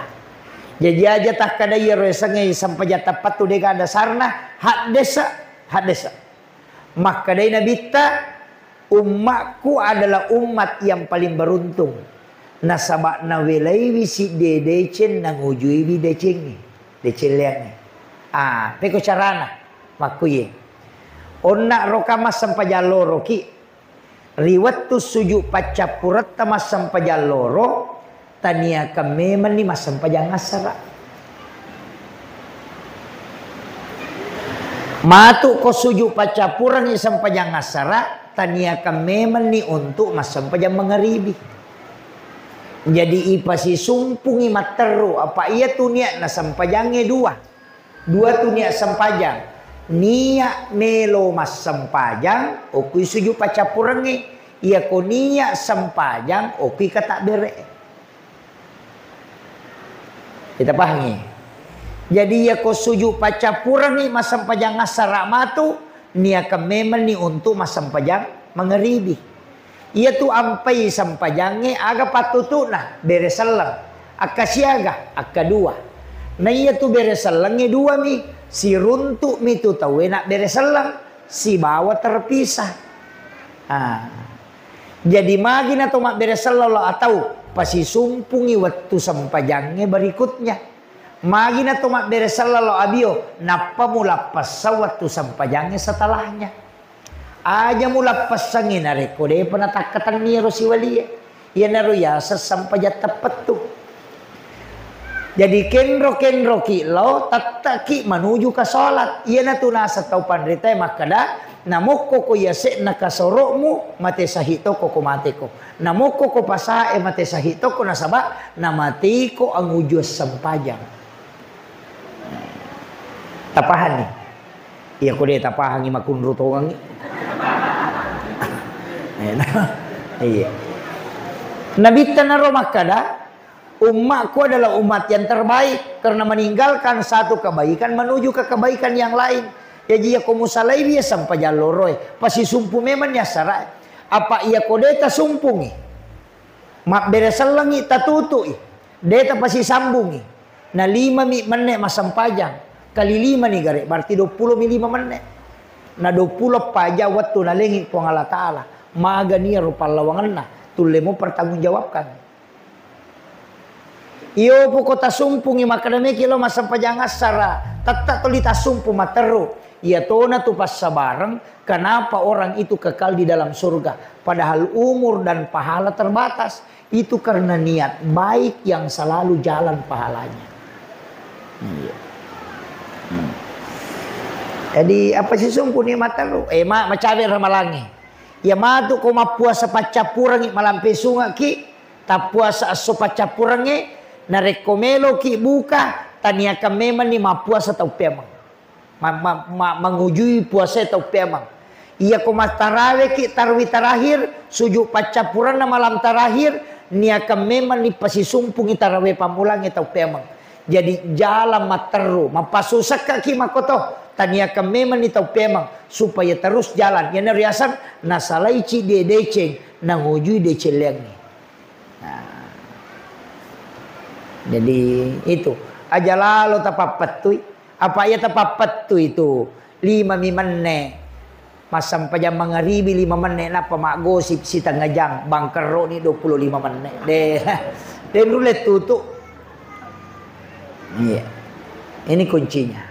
Jadi aja tak kada ya resenge sampai jata patu deka dasarna hadesa. Maka dari Nabi ta umatku adalah umat yang paling beruntung. Nasabak na welai wisi dedecen nang ujui bi decengi. Deceliang. Peko carana makuye. Onna rokama sampai jaloro ki. Riwatu suju pacapurat tamas sampai jaloro. Tania kameman ni masam pajang asara. Matu ko suju pacapuran ni sampajang asara taniakan memang ni untuk masampajang mengeribi. Jadi ipa si sumpungi materu apa ia tu niat na sampajangnya dua tu niat sampajang niat melo mas sampajang okui suju pacapurangi ia ko niat sampajang okui kata bere. Kita pahami. Jadi ia ko suju pacapurangi mas sampajang ngasara matu niat memang ni untuk mas sampajang mengeribi. Ia tu ampai sampajangnya aga patutu nah beresalang akka siaga akka dua. Nah ia tu beresalangnya dua mi si runtuk mi tu tahu nak beresalang si bawa terpisah. Jadi magin atau mak beresalang atau pasi sumpungi waktu sampajangnya berikutnya. Magin atau mak beresalang abio napa mula pas waktu sampajangnya setelahnya. Aja mula pasangin na rekode penatakatan ni Rosiwali ya naro ya sesampajat tepat tuh. Jadi kenro kilo tataki menuju ke salat. Iya na tu nasa tau pandrita makada namoko ko yase nakasorokmu mate sahito ko mate ko. Namoko ko pasae mate sahito ko nasaba namati ko ang ujos sampajang. Tapahan nih. Iya ko deh tapahan makunro togang. Iya. Nabi Tanaro Makada, umatku adalah umat yang terbaik karena meninggalkan satu kebaikan menuju ke kebaikan yang lain. Jadi aku musalai dia sampai jaluroi. Pasti sumpu memang ya sarai. Apa ia kodeta sumpungi? Mak beresalangi tatutui. Deta pasti sambungi. Nah 5 menit masampajang kali 5 nih gare berarti 25 menit. Nah 20 paja waktu nalengi po Allah Ta'ala. Maga niya rupa lawangan na. Tule mo pertanggungjawabkan. Iyo po ko tasumpungi makadami kilo masampajang asara. Tatta tuli tasumpu materu. Iya to na tupas sa barang. Kenapa orang itu kekal di dalam surga. Padahal umur dan pahala terbatas. Itu karena niat baik yang selalu jalan pahalanya. Jadi apa sih sumpu ni materu? Macawe ramalangi. Ya matu ko mapuasa pacapurangi malampe sunga ki tapuasa aso pacapurangi na rekomelo ki buka taniakan memang ni mapuasa tau pemang mengujui puasa tau pemang iya ko matarawe ki tarwi terakhir sujuk pacapuran na malam terakhir niakan memang ni pasisumpungi tarawe pamulangi tau pemang jadi jalan materu mapasusak ki makoto taniakan memang ni tau pemang supaya terus jalan. Yang nariasan nasalai ci de deceng nangujui deceleng ni. Jadi itu aja lalu tapapat tu. Apa ya tapapat tu itu 5 menit. Masam pajam mangaribi 5 menit napa mak gosip si tangajang bangkero ni 25 menit. Dem rulet tutup. Iya. Ini kuncinya.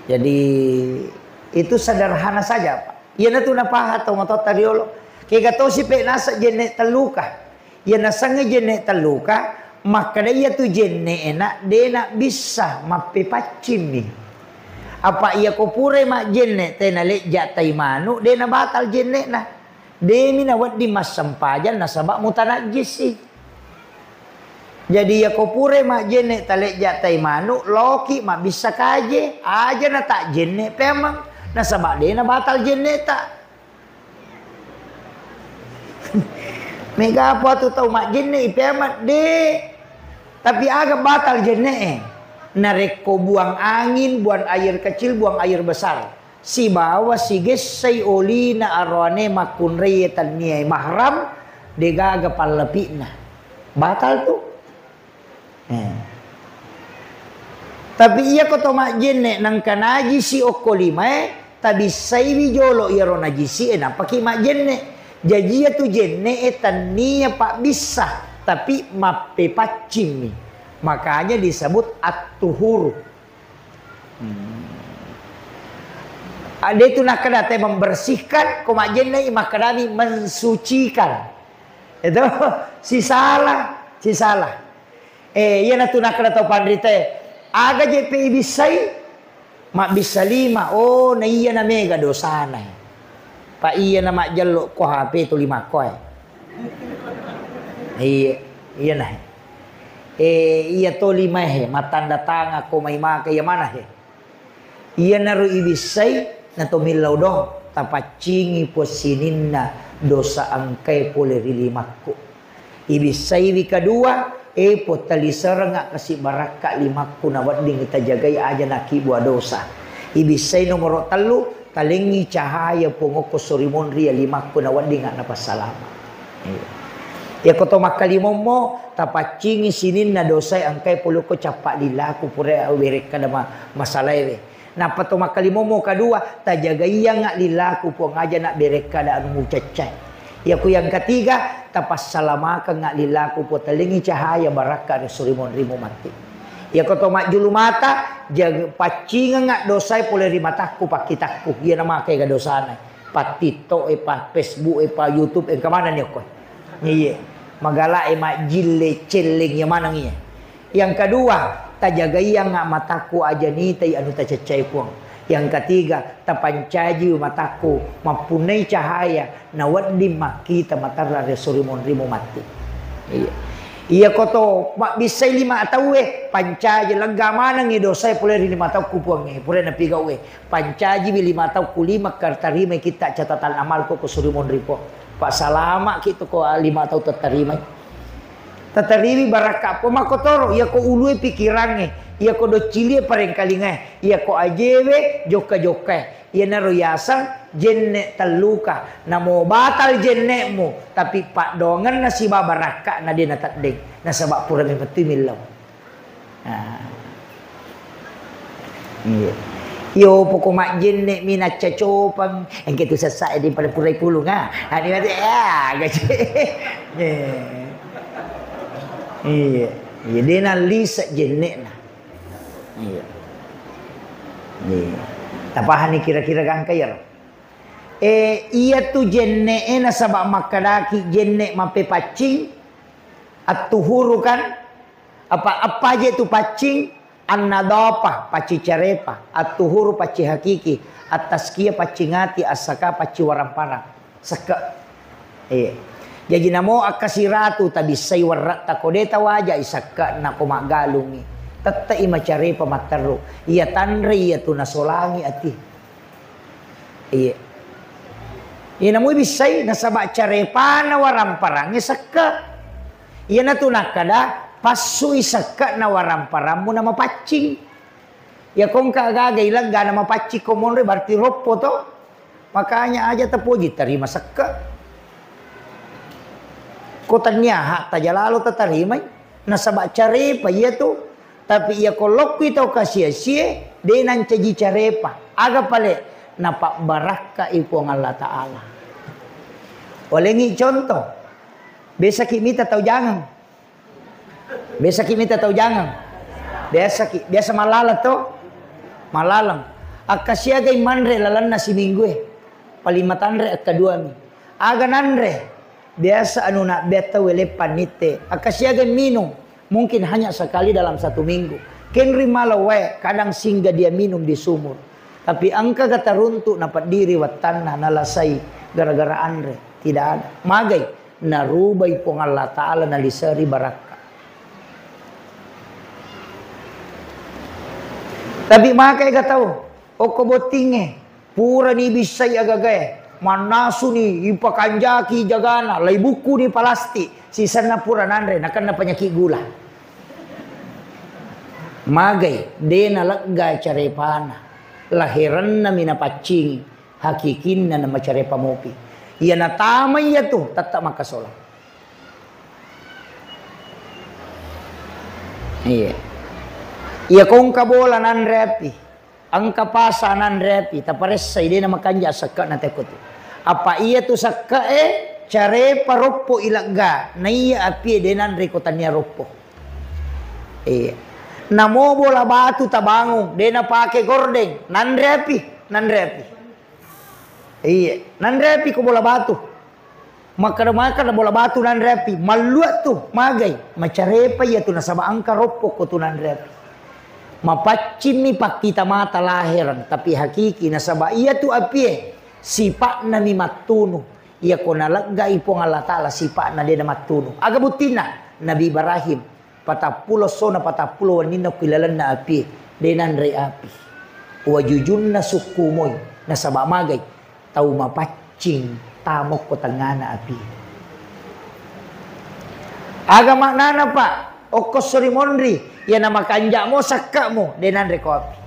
Jadi itu sederhana saja Pak. Ia na tu napahat atau matot tariolo. Kaya gato si pe nasa jene taluka. Ia nasanga jene taluka. Maka dia tu jene enak. Dia nak bisa mapipacimi. Apa ia ko pure mak jene tenale jatai manu. Dia na batal jene na. Dia minawat di mas sampajan nasabak mutanajisi. Jadi ya ko pure mak jene tale jatai manu loki mak bisa kaje aja na tak jene pemang nasabak dia na batal jene tak. Mega apa tu tahu mak jene pemang de tapi agak batal jene nareko buang angin buang air kecil buang air besar si bawa si gesai oli na arwane makun reyetan niai mahram de gaga palepina batal tu. Tapi ia koto mak jene nang kanaji si okolima tabi saiwi jolo iro najisi napa ki mak jene jadi tu jene etan nia pak bisa tapi mape pacimi makanya disebut at-tuhuru. Ada itu nak kadate membersihkan ko mak jene makadami mensucikan itu si salah. Ia na tunak na tau pandrite. Aga JP ibisay. Mak bisa 5. Oh na iya na mega dosana. Pak iya nama jaluk ko HP tu 5 ko. Iya nah. Iya to 5 matanda tanga ko may maka ya mana Iya naru ibisay na tumilaw do tapacingi po sininna dosa angkay po lirimakko. Ibisay wi kadua po talisar nga kasi baraka 5 ko na wading kita jagay aja na kibwa dosa. Ibisay nomoro 3 talingi cahaya po ngoko surimon ria 5 ko na wading nga napasalama. Ya koto makalimom mo tapacingi sinin na dosay angkay pulo ko capak lilaku pure awirek kada masalay na pato makalimom mo kadua tajagaya nga lilaku po ngaja nak berek kada anu mucacay. Ya ku yang ketiga tapas salamaka nga lilaku po talingi cahaya baraka ni surimon rimo mati. Ya koto makjulu mata jag pacinga nga dosay pule di mataku pakitaku ya nama kay ga dosana pa TikTok pa Facebook pa YouTube kamana niyo ko. Iya magala mak jille celeng yang mana ngiya. Yang kedua tajagaya nga mataku aja ni tay anu tacacay puang. Yang ketiga tapancaji mataku mapunay cahaya na waddi makita matarra resurimon rimo mati. Iya koto mak bisay 5 atau pancaji lagama nang idosay pule 5 atau kupuang pule na pigaw pancaji 5 atau kulima kartarima kita catatan amal ko surimon ripo. Pak salama gitu ko 5 atau terima. Tatarimi baraka po makotoro ya ko ulue pikirannya ya ko do cilie pareng kalinga ya ko ajewe joka ya naro yasa jenne taluka namo batal jennemu tapi pak dongan na si baraka na dia natadeng na sabak pura mi milaw. Iya. Yo poko mak jenne mina cacopang engke tu sesak di pada purai pulung ani mati gaji. Iya dia lisa jenne na. Iya tapahan ni kira-kira kan kaya iya tu jenne na sabak makadaki jenne mape pacing at-tuhuru kan apa aja tu pacing an-nadapa paci carepa at-tuhuru paci hakiki at-taskiyah paci ngati as-saka paci warang-parang saka jadi namo akasiratu tabisay warrat takodeta waja isaka na kumagalungi tatta ima carepa mataru iya tanri iya tu nasolangi ati iya namo bisay nasaba carepa na warang-parang saka iya na tu nakada pasu isaka na waram-paramu na mapacing. Ya kung kagagay lang gana mapacing ko mo berarti ropo to. Makanya aja tapuji terima saka. Kotanya hak tajalalo tatarimay. Nasaba carepa iya tu. Tapi iya kolok kita kasia-sia denan caji carepa. Aga pale napak baraka ipo ng Allah Ta'ala. Olengi contoh. Besa kimita tau jangan. Biasa kita tahu jangan. Biasa malala to. Malalang. Akasya gay manre lalan na si minggu palimatanre at kadua mi. Aga nanre. Biasa anu na beta wele panite. Akasya gay minum. Mungkin hanya sekali dalam 1 minggu. Kenri malawe kadang singgah dia minum di sumur. Tapi angka kata runtuk napat diri watanna nalasai gara-gara andre. Tidak ada. Magay. Narubay pong Allah Ta'ala nalisari baraka. Tapi makai tahu, oko botinge, pura ni bisay agagay, manasu ni ipakanjaki jagana, lay buku ni palasti, sisa na pura nanre, nakan na penyakit gula. Magay, de nalagga carepana, lahiran na minapacing, hakikin na macarepa mopi. Iya na tama iya tu, tatak makasola. Iya. Iya kung kabola nan repi, ang kapasa nan repi, tapares sa hindi na makanja saka na tekot. Apa iya tu saka care paroppo ilagga, na iya api denan rikotan niya roppo. Namo bola batu tabango, dena pake gordeng, nan repi. Iya, nan repi ko bola batu. Maka na bola batu nan repi, maluat tu magay, macarepa iya tu nasaba angka roppo ko tu nan repi. Mapacim mi pakita mata lahiran tapi hakiki nasaba iya tu api sifat na mi matunu. Ia ko nalagga ipong Allah Ta'ala sifat na dia na matunu. Aga butina Nabi Ibrahim patapulo so na patapulo wanina kilalan na api denan re api. Wajujun na sukumoy na sabamagay tau mapacing tamok ko tanga na api. Aga maknana pa okos surimonri ya na makanja mo sakka mo denan re ko api.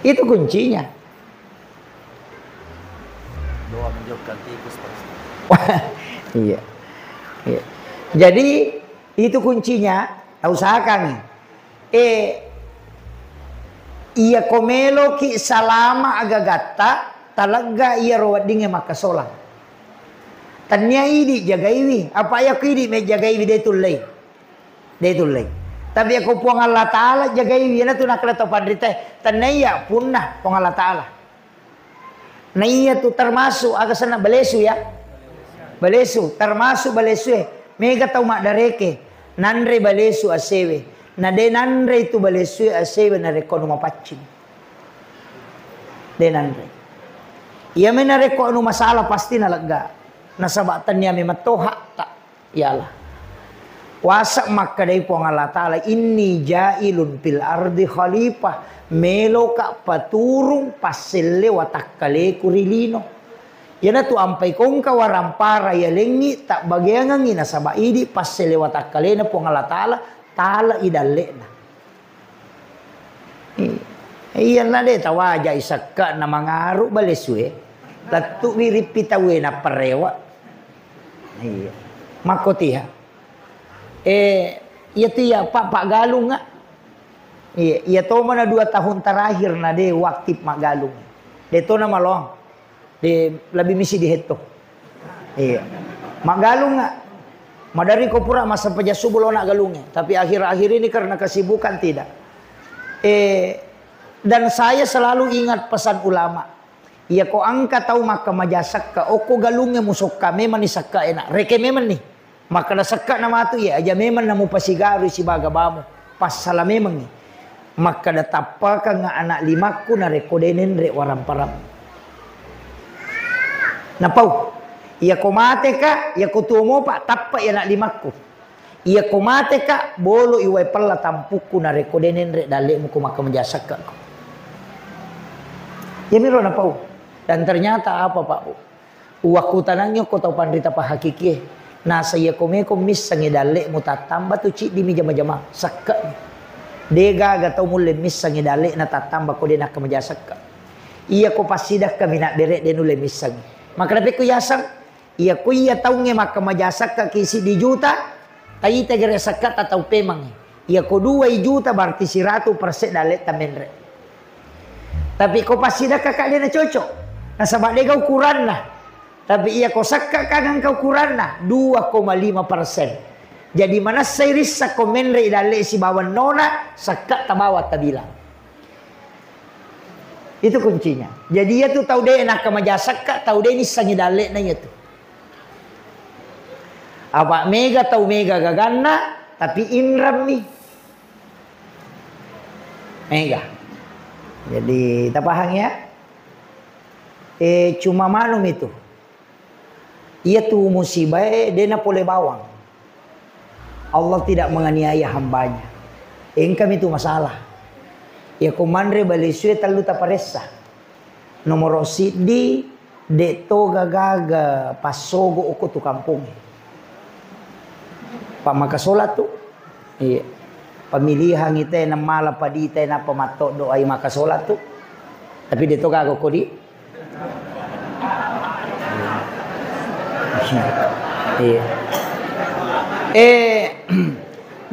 Itu kuncinya. Doa menjauhkan tikus. Iya. Iya. Jadi itu kuncinya. Usahakan. Iya komelo ki salama agagata talaga iya rawadinge makasola. Tanya idi jagaiwi. Apa ya kidi me jagaiwi detulai. Detulai. Tapi aku puang Allah Ta'ala jagaiwi na tu nakala to padrita. Tanaya punna puang Allah Ta'ala. Naiya tu termasuk aga sana balesu ya. Balesu termasuk balesu mega tau mak dareke nanre balesu asewe na de nanre itu balesu asewe na rekono mapacin de nanre iya mena rekono masalah pasti na lega nasabatan niya me matoha tak yalah wasak makka dai puang Allah Ta'ala inni jailun fil ardi khalifah melo ka paturung paselle watakkale kurilino. Yana tu ampai kong kawarampara ya lengi tak bagiangan ina saba idi pas selewat akalena po ngala tala idalle na. Iyan na de tawaja isakka na mangaru baleswe. Latu wiripitawe na parewa. Iya. Makotiha. Iya tu ya Pak Galung nga. Iya to mana 2 tahun terakhir na de waktu Mak Galung. De to na malong. Lebih misi di heto. Iya. Mak galung nggak? Madari ko pura masa paja subuh nak galungnya. Tapi akhir-akhir ini karena kesibukan tidak. Dan saya selalu ingat pesan ulama. Iya ko angka tahu maka majasak ka. Oko galungnya musok ka memang ni sakka enak. Reke memang nih. Maka na sakka nama tu ya aja memang namu pasigaru si bagabamu. Pas salah memang nih. Maka da tapaka nga anak limaku na rekodenen re waram-param. Napau, iya ko mate ka, iya ko tumo pa, tappa iya nak limaku. Iya ko mate ka, bolo iwai pala tampuku na rekodenen re dale mo ko makamanjasak ka. Ya miro napau. Dan ternyata apa Pak? Uwaku tanangnya ko tau pandrita pa hakiki. Nasa iya ko me ko mis sangi dale mo tatamba tu ci di mijama-jama sakka. Dega ga tau mule mis sangi dale na tatamba ko de nak kamajasak ka. Iya ko pasidak kami nak derek de nule mis sangi. Maka dapat ku yasang, iya ku iya tahu nge maka majasak ka kisi di juta, tayi tegere sakat atau pemang. Iya ku 2 juta berarti 100% dalet tamenre. Tapi ko pasti dah kakak dia na cocok. Nah sabak dia ukuran lah. Tapi iya ko sakka kangang kau ukuran lah 2,5%. Jadi mana seiris sa komenre dalet si bawan nona sakat tabawa tabila. Itu kuncinya. Jadi dia tuh tahu dia enak kemajasak kak, tahu dia ini sangi dalek nanya tuh. Apa mega tahu mega gagana, tapi inram nih. Mega. Jadi tak paham ya? Cuma malum itu. Ia tuh musibah dia na boleh bawang. Allah tidak menganiaya hambanya. Engkam itu masalah. Ya komandre balisue talu taparesa. Nomor sidi deto gagaga pasogo uko tu kampung. Pamakasola tu. Iya. Pemilihan kita na mala padita na pamato do ay makasola tu. Tapi deto gago ko di. Iya.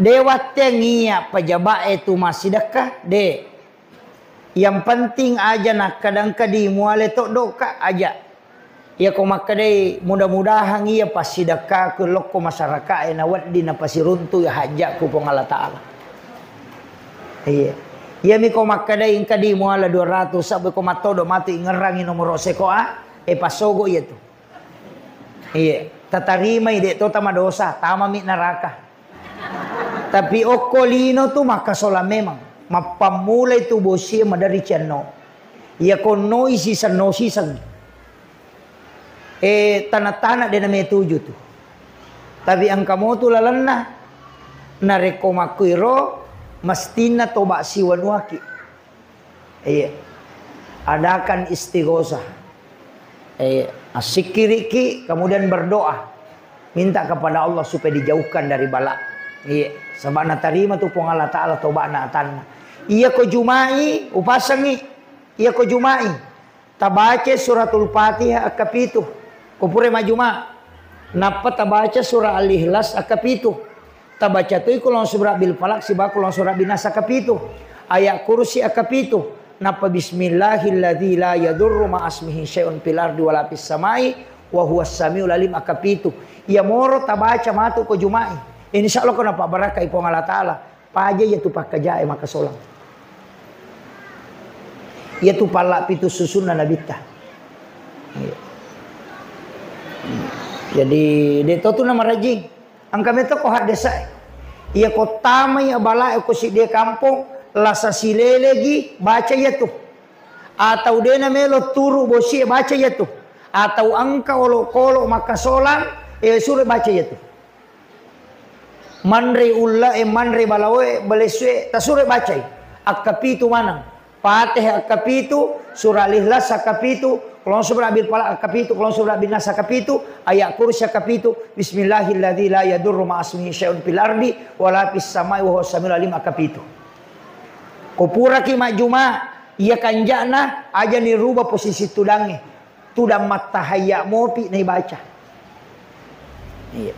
Dewat ngiya pajaba itu masih dekah de. Yang penting aja nak kadang kadi muale tok doka aja. Ya ko makadai mudah-mudahan ia pasti dekah ke loko masyarakat ena waddi na pasti runtu ya hajak ku pong Allah Ta'ala. Iya. Ya mi ko makadai kadi muala 200 sabe ko matodo mati ngerangi nomor seko pasogo iya tu. Iya. Tatarima ide to tama dosa, tama mi neraka. Tapi okolino tu maka sola memang. Mapamulay tu bosia madari chano. Ia konoi sisan no sisan. Tanah-tanah dia namanya 7 tuh. Tapi angka mo tu lalanna nareko makuiro mastina toba siwanuaki. Iya. Adakan istighosah. Asikiriki kemudian berdoa. Minta kepada Allah supaya dijauhkan dari bala. Iya. Sabana tarima tu pong Allah Ta'ala tobana atanna. Iya ko jumai upasangi. Iya ko jumai. Tabace suratul Fatihah akapitu. Kupure majuma. Napa tabaca surah Al-Ikhlas akapitu. Tabaca tu kulon surah bil falak siba kulon surah binas akapitu. Ayat kursi akapitu. Napa bismillahilladzi la yadurru ma asmihi syai'un fil ardi wala fis samai wa huwas samiul alim akapitu. Ya moro tabaca matu ko jumai. Insyaallah ko napa baraka ipong Allah Ta'ala. Paja ya tu pakajae maka solang. Ya tu pala pitu susunna nabita. Jadi deto tu nama rajing. Angka meto ko had desa. Ia ko tamay abala ko si dia kampung lasa silelegi baca ya tu. Atau dia namelo turu bosi baca ya tu. Atau angka olo kolo makasolang suruh baca ya tu. Manre ulla manre balawe baleswe tasure baca. Akapitu manang. Fatihah akapitu, surah Al-Ikhlas akapitu, kulon surah bil falaq akapitu, kulon surah bin nas akapitu, ayat kursi akapitu, bismillahilladzi la yadurru ma asmihi syai'un fil ardi wala fis samai wa huwas samiul alim akapitu. Kupura ki majuma ia kanjana aja ni rubah posisi tudange. Tudang mata hayya mopi nai baca. Iya.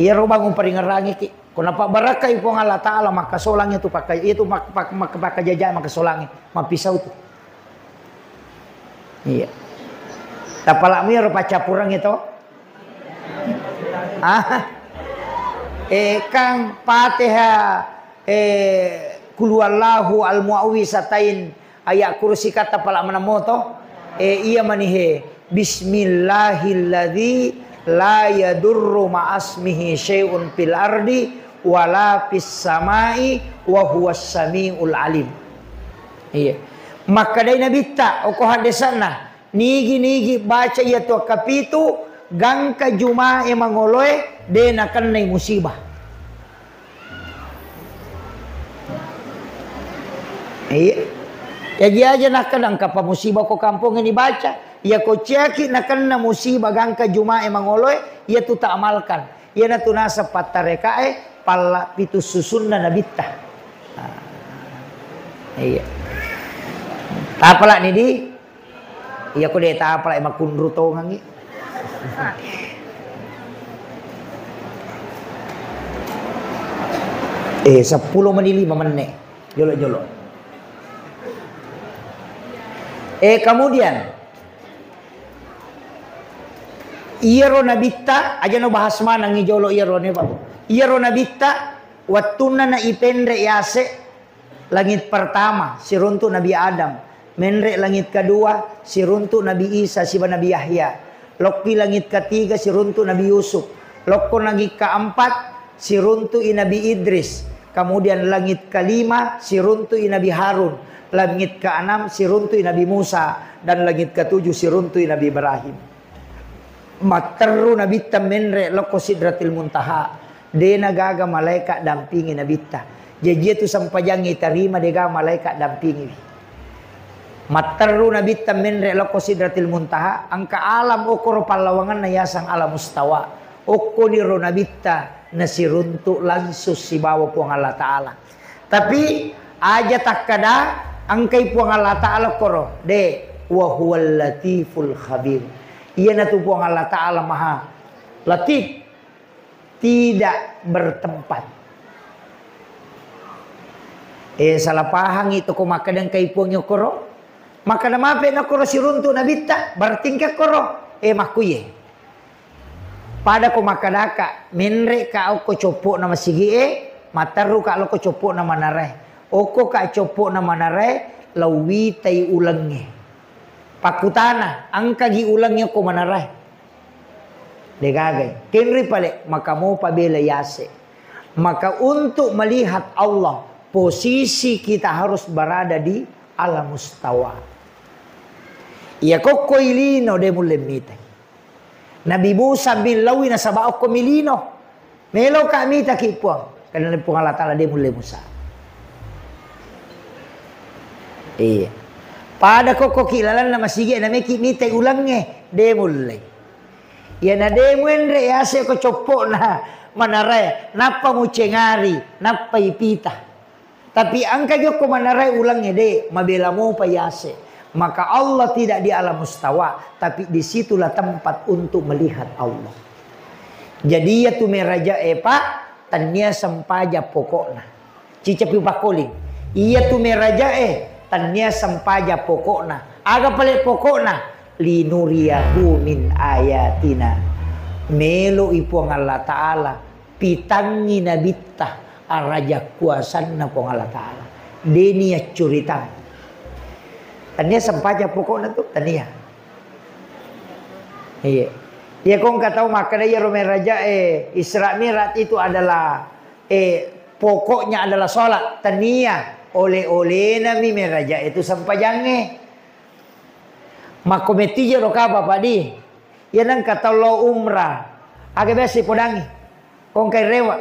Ia rubah ngumparingerangi ki. Kenapa baraka ipong Allah Ta'ala maka solangnya tu pakai itu maka jajah maka solangnya mapisau tu. Iya. Tapalak mi rupa capurang itu. Kang Fatihah Qul huwallahu al-mu'awwisatain ayat kursi kata palak manamoto iya manihe bismillahilladzi la yadurru ma'asmihi syai'un fil ardi wala fis samai wa huwas samiul alim. Iya. Maka dai nabita oko hadesana nigi baca ya tu kapitu gangka juma mangoloe de nakan nai musibah. Iya. Ya dia aja nakan angka pa musibah ko kampung ini baca. Ya ko ciaki nakan na musibah gangka juma mangoloe ya tu tak amalkan. Ya na tu nasa patarekae pala pitu susunna nabita. Iya. Tapala ni di. Iya ko de tapala makundru to ngangi. Eh 10 menit 5 menit. Jolo-jolo. Kemudian iyaro nabita aja no bahas mana ngi jolo iyaro ne Pak. Iyaro nabita wattuna na ipendre yase langit pertama siruntu Nabi Adam, menre langit kedua siruntu Nabi Isa siba Nabi Yahya, lokpi langit ketiga siruntu Nabi Yusuf, lokko langit keempat siruntu Nabi Idris, kemudian langit kelima siruntu Nabi Harun, langit keenam siruntu Nabi Musa, dan langit ketujuh siruntu Nabi Ibrahim. Materu Nabi menre lokko sidratil muntaha. De nagaga malaikat dampingi nabita. Jadi itu sampajangi terima dega malaikat dampingi. Materu nabita menre loko sidratil muntaha. Angka alam okoro palawangan na yasang alam mustawa. Oko ni ro nabita nasiruntu lansus si bawa puang Allah Ta'ala. Tapi aja takkada angkai puang Allah Ta'ala koro. De wa huwal latiful khabir. Iya na tu puang Allah Ta'ala maha latif. Tidak bertempat. Salah pahang itu ko maka dan kaipongyo koro. Maka na mape na koro siruntu nabita bertingkah koro. Makuye. Pada ko makadaka menre ka ko copo na masigi mataru ka ko copo na manare. Oko ka copo na manare lawi tay ulangnya. Pakutana angka gi ulangnya ko manare. Degagay. Kenri pale maka mo pabela yase. Maka untuk melihat Allah posisi kita harus berada di alam mustawa. Ia koko ilino de mulemite. Nabi Musa bin lawi na sabao ko milino. Melo kami takipuang. Karena pung Allah Ta'ala de mulai Musa. Iya. Pada koko kilalan na masige na meki mite ulangnya de mulai. Ya na de muenre ya se ko copo na manarai napa mu cengari napa ipita. Tapi angka joko manarai ulangnya de mabela mo payase. Maka Allah tidak di alam mustawa, tapi disitulah tempat untuk melihat Allah. Jadi ya tu meraja epa tania sempaja pokokna. Cicapi pakoling. Iya tu meraja tania sempaja pokokna. Aga pale pokokna linuriyahu min ayatina. Melo ipuang Allah Ta'ala pitangi nabitta araja kuasanna pong Allah Ta'ala. Denia curita. Tania sempaja pokokna tu tania. Iya. Ya kong kataw makanya ya Romeraja Isra Mi'raj itu adalah pokoknya adalah sholat. Tania oleh nami meraja itu sampajangnya. Makometinya roka bapak di. Ya nang kata lo umrah. Agak biasa podangi. Kong kay rewa.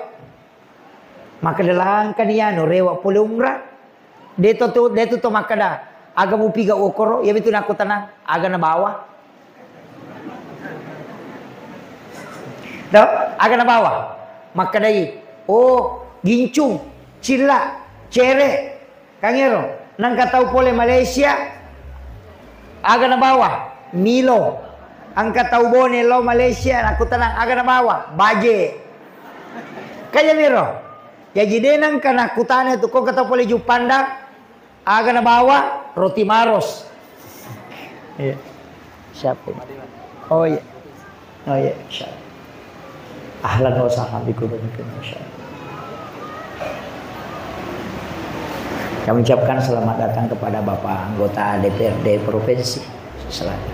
Maka dalang kaniyano rewa pole umrah. Deto to makada. Aga mo piga okoro, ya itu naku tanang, aga na bawah. Aga na bawah. Maka dai, gincung, cila, cere, kangero, nang kataw pole Malaysia, aga na bawah, Milo, ang kataw bone lo Malaysia, naku tanang, aga na bawah, baje. Kaya miro, ya jide nang kanakutane tu kong kataw pole Jupanda, aga na bawah. Roti maros. Iya. Siapa? Oh iya. Oh iya. Ahlan wa sahlan bikum. Kami ucapkan selamat datang kepada Bapak anggota DPRD Provinsi Selatan.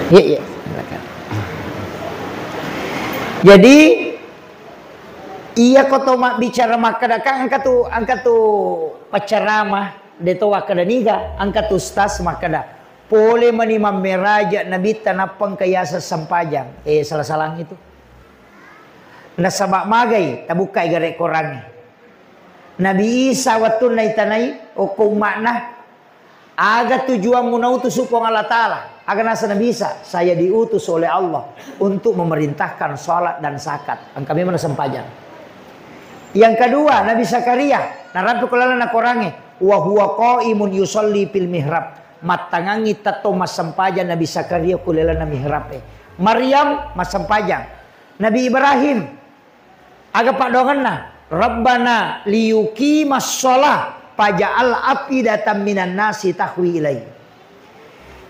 Iya. Jadi iya koto mak bicara makada kan angkat tu pacaramah deto wakada niga angkat ustaz makada pole manimam meraja nabi tanapang kayasa sampajang salah-salang itu nasabak magai tabukai gare korangi Nabi Isa watun na itanay o kung makna aga tujuan mo na utus upang Allah Ta'ala. Aga nasa Nabi Isa, saya diutus oleh Allah untuk memerintahkan salat dan zakat. Ang kami mana sampajang. Yang kedua, Nabi Zakaria, naranto ko lang na korangi, wa huwa qaimun yusalli fil mihrab. Matangangi tato masampajang Nabi Zakaria kulala na mihrab. Maryam masampajang. Nabi Ibrahim, aga pak dongan na, Rabbana liyuqimas shalah paja'al afidatan minan nasi tahwi ilai.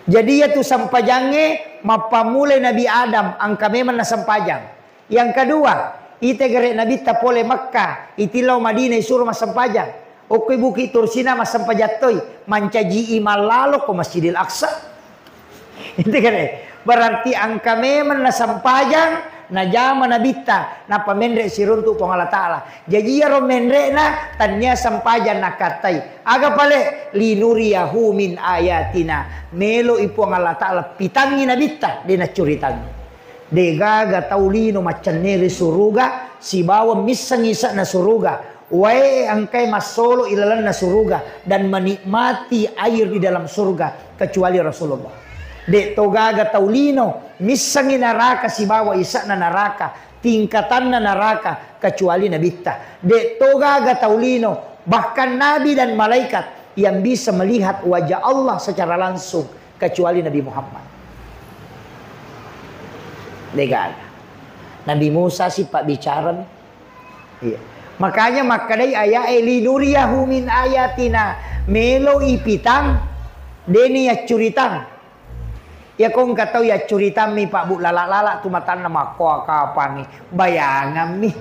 Jadi ya tu sampajangnya mapamulai Nabi Adam angka memang sampajang. Yang kedua, ite gere Nabi tapole Makkah, itilau Madinah suruh sampajang. Oke buki tursina sampajatoi mancaji imalalo ko Masjidil Aqsa. Ite gere berarti angka memang sampajang na jama na bitta na pamendre siruntu pong Allah Ta'ala. Jadi ya romendre na tanya sampajan na katay. Aga pale linuriyahu min ayatina. Melo ipong Allah Ta'ala pitangi na bitta di na curitangi. Degaga taulino macanere suruga si bawa misang-isa na suruga. Wae angkay masolo ilalan na suruga dan menikmati air di dalam surga kecuali Rasulullah. De togaga taulino misangi naraka si bawa isa na naraka tingkatan na naraka kecuali nabitta. De togaga taulino bahkan nabi dan malaikat yang bisa melihat wajah Allah secara langsung kecuali Nabi Muhammad. Degaga Nabi Musa si pak bicara. Iya. Makanya makadai ayat linuriyahu min ayatina melo ipitang deni ya curitan. Ya kong katau ya curitan mi pak bu lala tu matan nama ko kapan ni bayangan mi.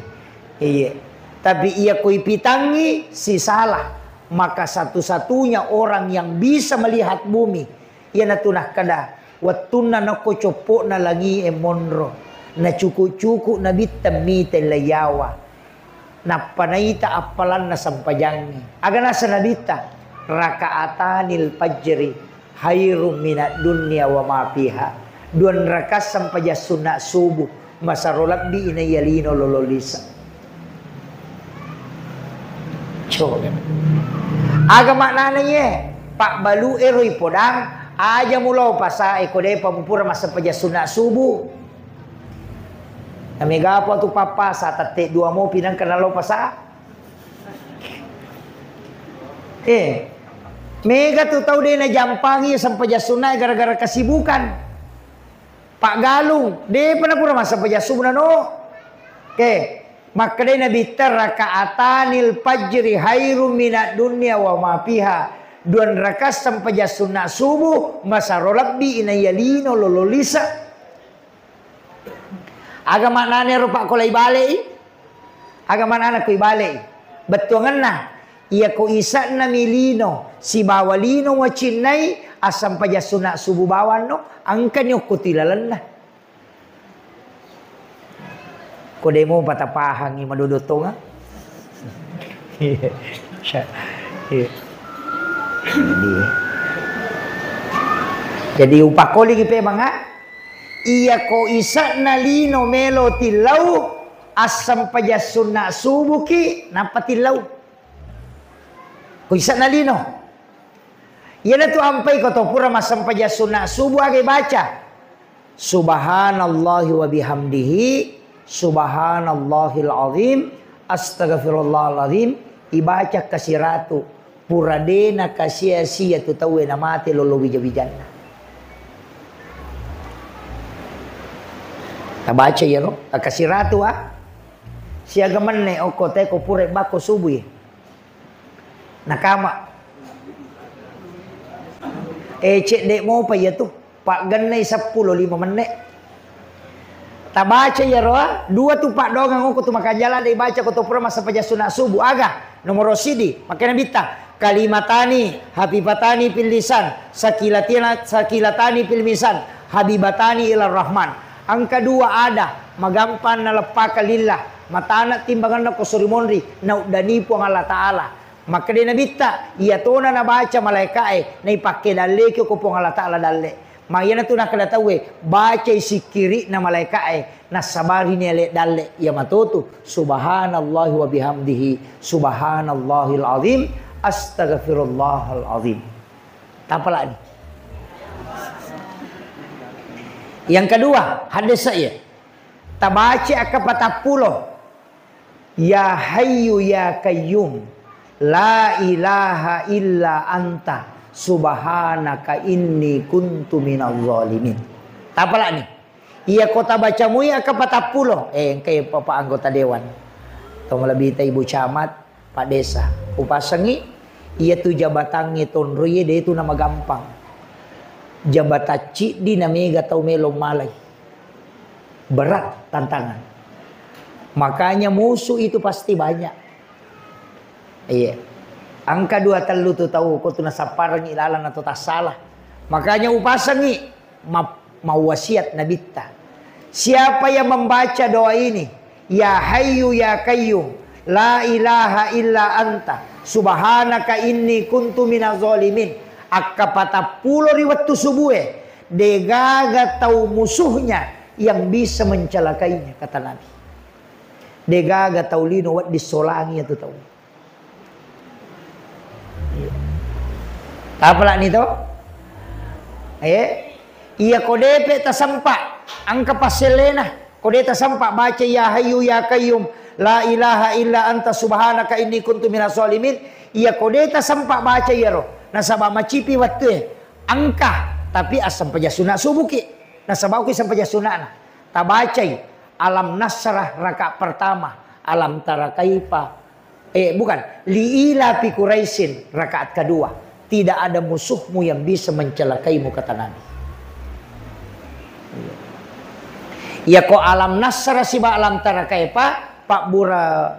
Iya. Tapi ia koi pitangi si salah. Maka satu-satunya orang yang bisa melihat bumi ia natunah kada Watuna na ko copo na langi monro. Na cuku-cuku na bitam mite layawa. Na panaita apalan na sampajangi. Aga nasa nabita. Rakaatanil fajri. Hayrum minat dunya wa ma fiha. Duan rakas sampaja sunat subuh. Masarolak bi inayalino lololisa. Coba. Aga maknanya Pak Balu eroi podang aja mulau pasa ekode pamupura masa paja sunat subuh. Amiga apa tu papa sa tate dua mo pinang kenalo pasa. Mega tu tahu dia na jampangi sampai jasunai gara-gara kesibukan. Pak Galung, dia pernah pura masa paja subuh no. Maka dia nabi rakaatanil fajri khairum minad dunya wa ma fiha. Duan rakas sampai sunat subuh masa rolabbi inayalino lololisa. Aga maknanya rupa ko lay balik. Aga maknanya ko ibalik. Betuangan na. Iya ko isa na milino. Si bawalino wa chinay. Asam paja sunat subuh bawan no. Angka nyo ko tilalan na. Ko demo patapahang yung maduduto nga. Jadi upakoli gipe mga. Iya ko isa na lino melo tilaw asam paja sunat subuh ki napatilaw. Ko isa na lino. Yan na to ampay ko to pura masam paja sunat subuh agay baca. Subhanallahi wa bihamdihi subhanallahil azim astaghfirullahal azim ibaca kasiratu pura dena kasia-sia tu tawe na mati lolo bija-bijanna. Tabaca ya no, kasiratu siaga manne oko teko pure bako subuh nakama cek dek mau pa ya tu pak ganai 10-5 menit tabaca ya roa dua tu pak dogang oko tu makan jalan baca ko tu pura masa paja sunat subuh aga nomor sidi makanya bita kalimatani habibatani fil lisan sakilatani fil misan habibatani ilar rahman. Angka dua ada magampan na lepaka lillah matana timbangan na kusurimonri na udani po ang Allah Ta'ala. Maka dia nabita iya to na nabaca malaikae na ipake dalle ko po ang Allah Ta'ala dalle. Maya na to nakadatawe baca sikiri na malaikae na sabari ni dalle iya matutu subhanallahi wa bihamdihi subhanallahil azim astaghfirullahal azim. Tapala ni. Yang kedua, hadis saya. Tabaci akapatapulo. Ya hayyu ya qayyum. La ilaha illa anta. Subhanaka inni kuntu minal zalimin. Tapala ni. Iya kota baca mu ya akapatapulo. Kayak papa anggota dewan. Atau malabita ibu camat, pak desa. Upasangi. Iya tu jabatangi tonruye dia itu nama gampang. Jabataci di namega tau melong malay. Berat tantangan. Makanya musuh itu pasti banyak. Iya. Angka 2 telu tu tahu ko tu nasaparang ilalan atau tak salah. Makanya upasangi mau wasiat nabita. Siapa yang membaca doa ini? Ya hayyu ya qayyum. La ilaha illa anta. Subhanaka inni kuntu minaz zalimin. Akapata pulo riwat tu subuhe degaga tahu musuhnya yang bisa mencelakainya kata Nabi. Degaga tahu lino wat disolangi itu tahu. Apalah ni to? Iya kodepe tasampa angka paselena kode tasampa baca ya hayyu ya qayyum la ilaha illa anta subhanaka inni kuntu minaz zalimin. Iya kode tasampa baca ya roh. Nasabah macipi waktu angka tapi asam paja sunat subuh ki nasabah ki sampai sunat na tabacai alam nasrah rakaat pertama alam tara kaifa bukan liila fi quraisin rakaat kedua tidak ada musuhmu yang bisa mencelakaimu kata Nabi. Ya ko alam nasrah siba alam tara kaifa pak bura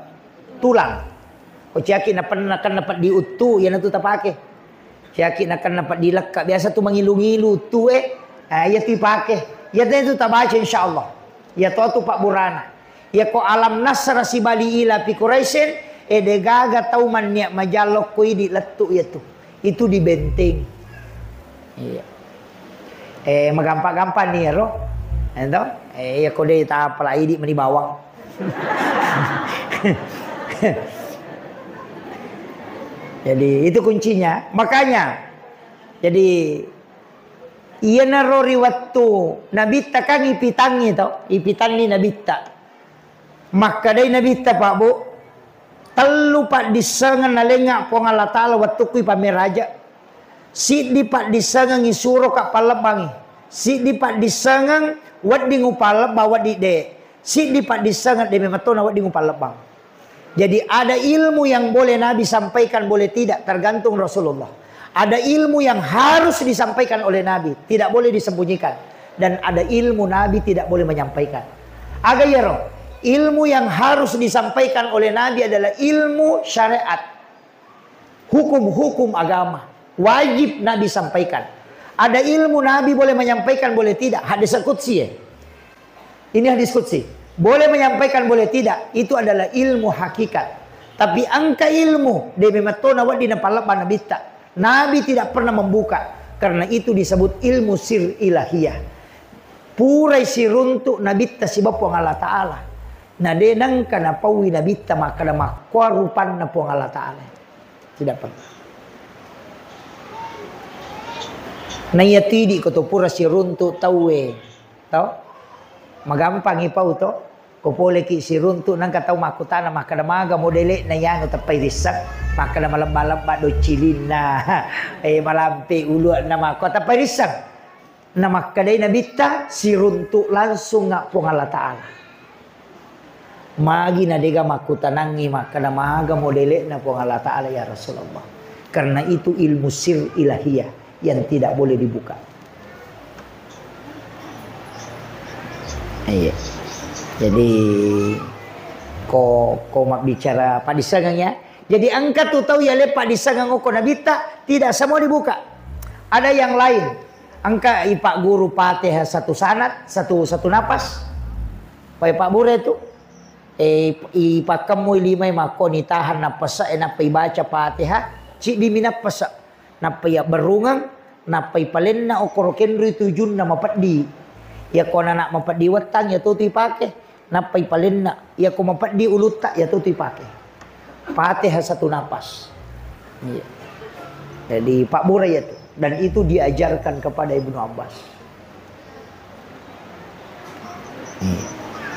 tulang ko ciaki na pernah kan dapat diutu ya na tu tapake. Yakin akan dapat dilekak. Biasa tu mengilu-ngilu tu Ya tu pakai. Ya tu tak baca insya-Allah. Ya tu Pak Burana. Ya ko alam nasra si bali ila pi Quraisyin de gaga tau man niat majalok ko di letuk ya tu. Itu di benteng. Iya. Magampak-gampak ni ro. Ento? Ya ko de ta pala idi meni bawang. Jadi itu kuncinya. Makanya jadi iya naro riwattu nabita kang ipitangi to, ipitangi nabita. Maka dai nabita Pak Bu. Telu Pak disangan nalenga po Allah Taala wattu kui pameraja. Si di Pak disangan ngisuro ka palebangi. Si di Pak disangan wat di ngupaleb bawa di de. Si di Pak disangan de mematona wat di ngupalebang. Jadi ada ilmu yang boleh Nabi sampaikan, boleh tidak, tergantung Rasulullah. Ada ilmu yang harus disampaikan oleh Nabi, tidak boleh disembunyikan. Dan ada ilmu Nabi tidak boleh menyampaikan. Aga ya roh, ilmu yang harus disampaikan oleh Nabi adalah ilmu syariat. Hukum-hukum agama. Wajib Nabi sampaikan. Ada ilmu Nabi boleh menyampaikan, boleh tidak. Hadis qudsi ya. Ini hadis qudsi. Boleh menyampaikan, boleh tidak. Itu adalah ilmu hakikat. Tapi angka ilmu demi matona wa di napalapa nabita. Nabi tidak pernah membuka. Karena itu disebut ilmu sir ilahiyah. Purai siruntuk nabita si Bapa Allah Ta'ala. Nadenang kana pawi nabita maka na makwarupan na po Allah Ta'ala. Tidak pernah. Nayatidi ko to pura siruntuk tawe. Tahu? Magampang ipau to. Kupole ki siruntu nang katau makutana makadamaga modele na yan tapay risak makada malam-malam do cilina malampi ulu na mako tapay risak na makadai nabita siruntu langsung nga po Allah Taala magi na dega makutanangi makadamaga modele na po Allah Taala ya Rasulullah. Karena itu ilmu sir ilahiyah yang tidak boleh dibuka. Iya. Jadi ko mak bicara Pak Disagang ya. Jadi angkat tu tahu ya le Pak Disagang ko nabita tidak semua dibuka. Ada yang lain. Angka Pak Guru Fatihah satu sanad, satu napas. Pak Bure itu Pak kamu limai makoni tahan napasa napai baca Fatihah, cik diminap pasa. Napai berungang, napai palenna okorokenru tujun nama paddi. Ya kona nak mapadi watang ya tu pakai. Napai palenna ya ko mapadi uluta ya tu pakai. Fatihah satu napas. Iya. Jadi Pak Bure ya tu. Dan itu diajarkan kepada Ibnu Abbas.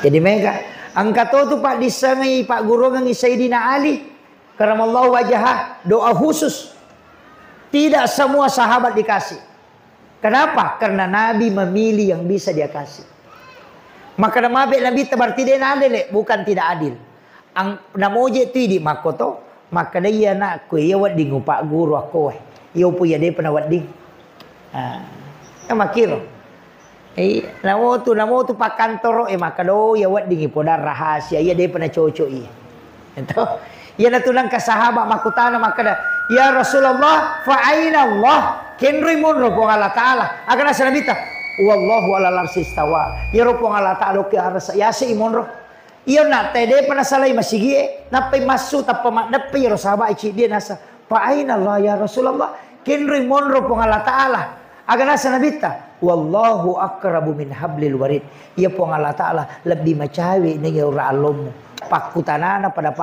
Jadi mereka angkat tu Pak disangai Pak Guru ngangi Sayyidina Ali karamallahu wajhah doa khusus. Tidak semua sahabat dikasih. Kenapa? Karena Nabi memilih yang bisa dia kasih. Maka nama Nabi berarti dia adil, bukan tidak adil. Ang namoje tu di makoto, maka dia nak ku ya wading Pak Guru aku. Yo pu ya dia pernah wading. Makiro. Namo tu Pak Kantor maka do ya wading podar rahasia ya dia pernah cocok Itu. Ya natulang ka sahabat makutana maka da ya Rasulullah fa aina Allah kenri mun ro Allah Taala akan asanabita wallahu ala arsy istawa ya ro Allah Taala ke arsa ya si imun ro iyo na tede pana salai masigi napai masu tappa napai ro sahabat ichi dia nasa fa aina Allah ya Rasulullah kenri mun ro Allah Taala akan asanabita wallahu akrabu min hablil warid ya Allah Taala lebih macawi ni ora alommu pakutanana pada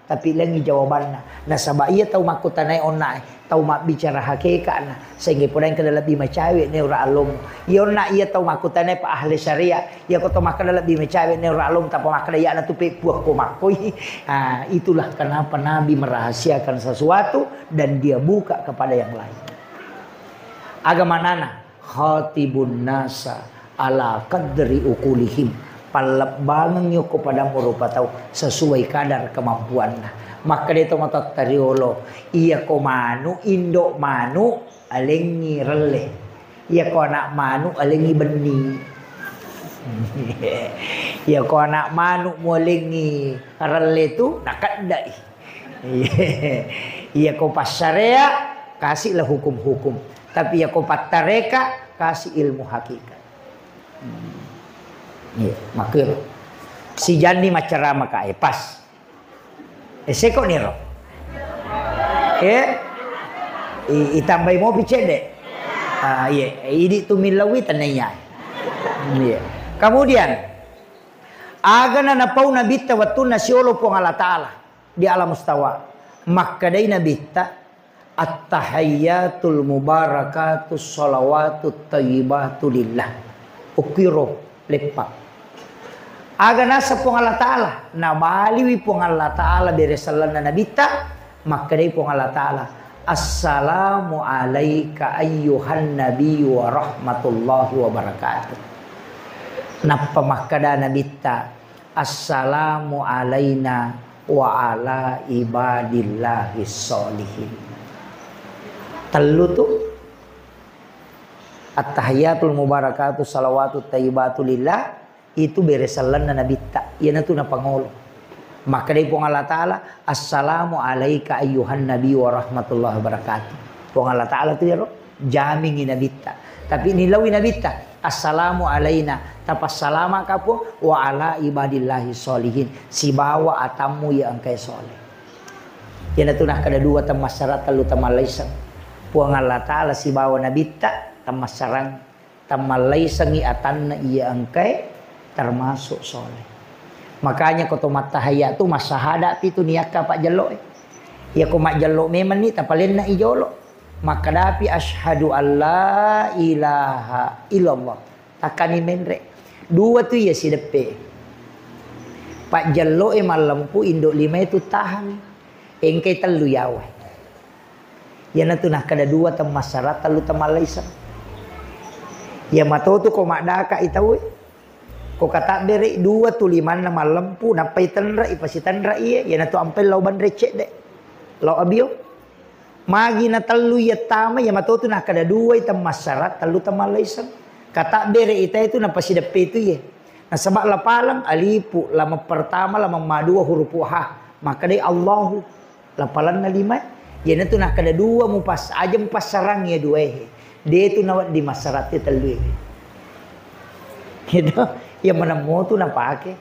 tapi lengi jawabanna nasaba iya tau makutanai onnai tau mak bicara hakikatna sehingga podain kada lebih macawi ne ora alum ionna iya tau makutanai pa ahli syariah ya ko tau makada lebih macawi ne ora alum tapa makada ya na tu pe puak ko makoi itulah kenapa Nabi merahasiakan sesuatu dan dia buka kepada yang lain. Agama nana khatibun nasa ala qadri ukulihim palabangan nyo kepada merupa tahu sesuai kadar kemampuannya. Maka dia mata tariolo iya ko manu indo manu alengi rele iya ko anak manu alengi beni iya ko anak manu mo alengi rele tu nakadai iya ko pasarea kasihlah hukum-hukum Tapi ya ko patareka kasih ilmu hakikat. Iya, makanya si jandi macarama ka pas. Seko niro. Itambay mo picede. Iya, ini tu milawi tanaya. Iya. Kemudian aga na pau nabita wattu na siolo po Allah Ta'ala di alam mustawa. Maka day nabita at-tahayyatul mubarakatus salawatut tayyibatu lillah. Ukiro lepak. Aga nasa pong Allah Ta'ala na maliwi pong Allah Ta'ala beresalan na nabita. Maka day pong Allah Ta'ala assalamu alaika ayyuhan nabiyyu wa rahmatullahi wa barakatuh. Napamakada nabita assalamu alaina wa ala ibadillahi sholihin. Telu tuh at-tahiyatul mubarakatuh salawatut tayyibatu lillah itu beresalan na nabita. Yan na ito na Pangulo. Maka dari pong Allah Ta'ala assalamu alaika ayyuhan nabi wa rahmatullahi wa barakatuh. Pong Allah Ta'ala itu ya jaming nabita. Tapi nilawi nabita assalamu alaina tapas salama ka po wa ala ibadillahi sholihin. Si bawa atamu ya angkay soleh. Yan na ito na kada dua tamasyarat talu tamalaysang. Pong Allah Ta'ala si bawa nabita tamasarang tamalaysang iatan na iya angkay termasuk soleh. Makanya kau tomat tahaya tu masahada itu niaka pak jalo. Ya kau mak jalo memang ni tapalin na ijolo. Maka dapi asyhadu alla ilaha illallah. Takani menre. Dua tu ya si depe. Pak jalo malam pu indok lima itu tahan. Engkai telu yawa. Ya na tu nah kada dua tem masyarakat telu tamalaisa. Ya matau tu kau mak daka itawe. Ko kata beri dua tu lima na malam pu napai tanra ipasitan ra iya ya na tu ampel lau ban recek de lau abio magi na telu ya tama ya mato tu na kada dua itam masyarakat telu tamalaisan kata beri ita itu na pasidape itu ya na sabak lapalang alipu lama pertama lama madua huruf ha maka dai Allahu lapalan na lima ya na tu na kada dua mu pas aja mu pas sarang ya dua dia tu nawat di masyarakat telu gitu. Yang mana mau tu nak pakai.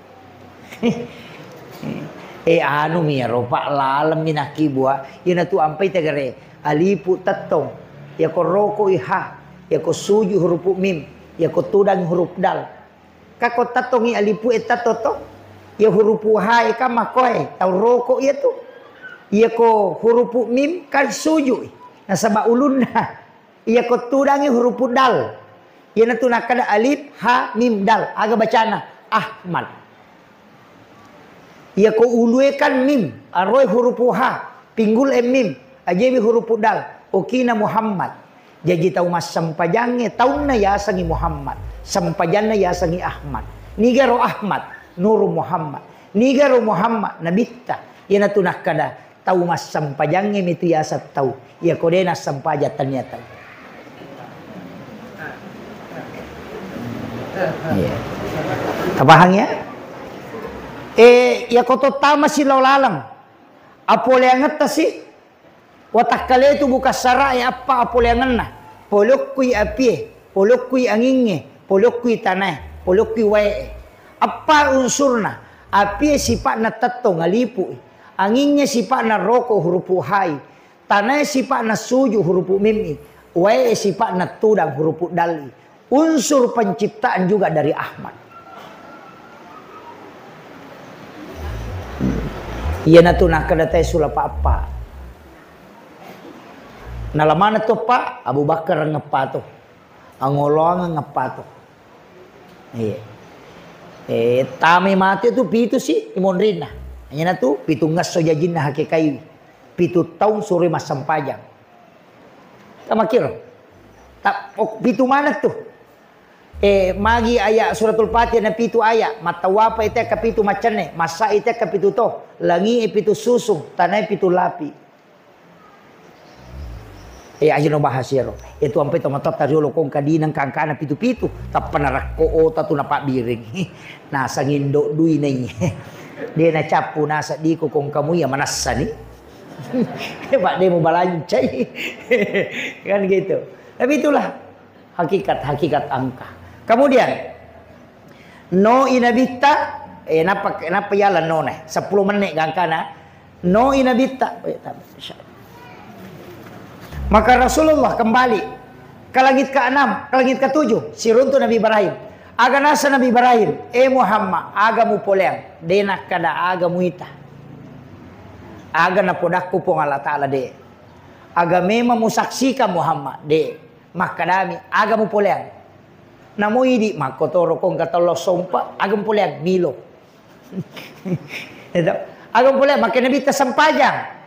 Anu mi ropa lalam minaki buah. Yang tu ampai tegare alipu tatong. Ya ko roko iha. Ya ko suju huruf mim. Ya ko tudang huruf dal. Kako tatong i alipu etatoto. Ya huruf ha ika makoy. Tau roko ya tu. Ya ko huruf mim kan suju. Nasaba ulun na. Ya ko tudang huruf dal. Ia na tu nak kada alif ha mim dal aga bacana Ahmad. Ia ko uluekan mim aroi huruf ha pinggul mim ajebi huruf dal okina Muhammad. Jadi tahu mas sampajange tauna ya sangi Muhammad sampajanna ya sangi Ahmad. Nigaro Ahmad nuru Muhammad. Nigaro Muhammad nabitta. Ia na tu nak kada tahu mas sampajange mitu ya sat tahu. Ia kodena sampaja ternyata. Yeah. Tabahang ya? Ya koto tama si lalang. Apole angat ta si? Watak kale itu buka sarai apa apole angan na? Polok kui apie, polok kui anginge, polok kui tanah, polok kui wae. Apa unsurna? Apie sifat na tatto ngalipu. Anginge sifat na roko huruf hai. Tanah sifat na suju huruf mim. Wae sifat na tudang huruf dali. Unsur penciptaan juga dari Ahmad. Ia na tu nak kadatai sulapa apa. Nalamana tu pak Abu Bakar ngepato. Angolong ngepato. Iya. Tami mati tu pitu si imon rina. Hanya na tu pitu ngas sojajin na hakikai. Pitu tahun sore mas sampajang. Tamakir. Tak pitu mana tu? Magi ayat suratul Fatihah na pitu ayat matawapa ite kapitu macane masa ite kapitu to langi pitu susung tanay pitu lapi ajino bahasero itu ampai tomatot tariolo kong kadinang kangkana pitu-pitu tapanarak ko ota tu na pabiring na sangindo dui nai dia na capu nasa di ko kong kamu ya manasa ni Pak dia mau balancai kan gitu. Tapi itulah hakikat angka. Kemudian no inabitta napa yalan no 10 menit gangkana no inabitta. Maka Rasulullah kembali ke langit ke-6, ke langit ke-7, siruntu Nabi Ibrahim. Aga nasa Nabi Ibrahim, Muhammad, aga mu poleng, denak kada aga muita. Aga na podakku pong Allah Ta'ala de. Aga memang musaksikan Muhammad de. Makadami, aga mu poleng. Namo idi makotoro kong katalo sompa, aga mu poleng milo. Aga mu poleng makin Nabi sampajang.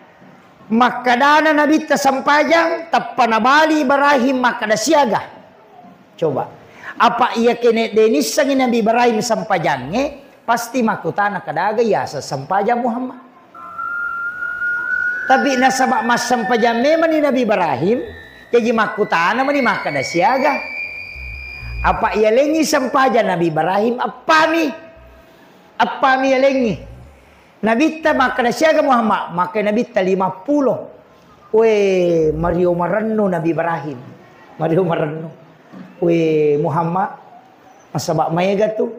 Makadana Nabi sampajang tapanabali Ibrahim makada siaga. Coba. Apa ia kene denis sangin Nabi Ibrahim sampajangnya pasti makutana kadaga ya sampajang Muhammad. Tapi nasabak mas sampajang memang ni Nabi Ibrahim jadi makutana mani makada siaga. Apa ia lengi sampajang Nabi Ibrahim apa mi ia lengi Nabi ta makada siaga Muhammad maka Nabi ta 50. Mario Maranno Nabi Ibrahim. Mario Maranno. Muhammad masabak mayaga tu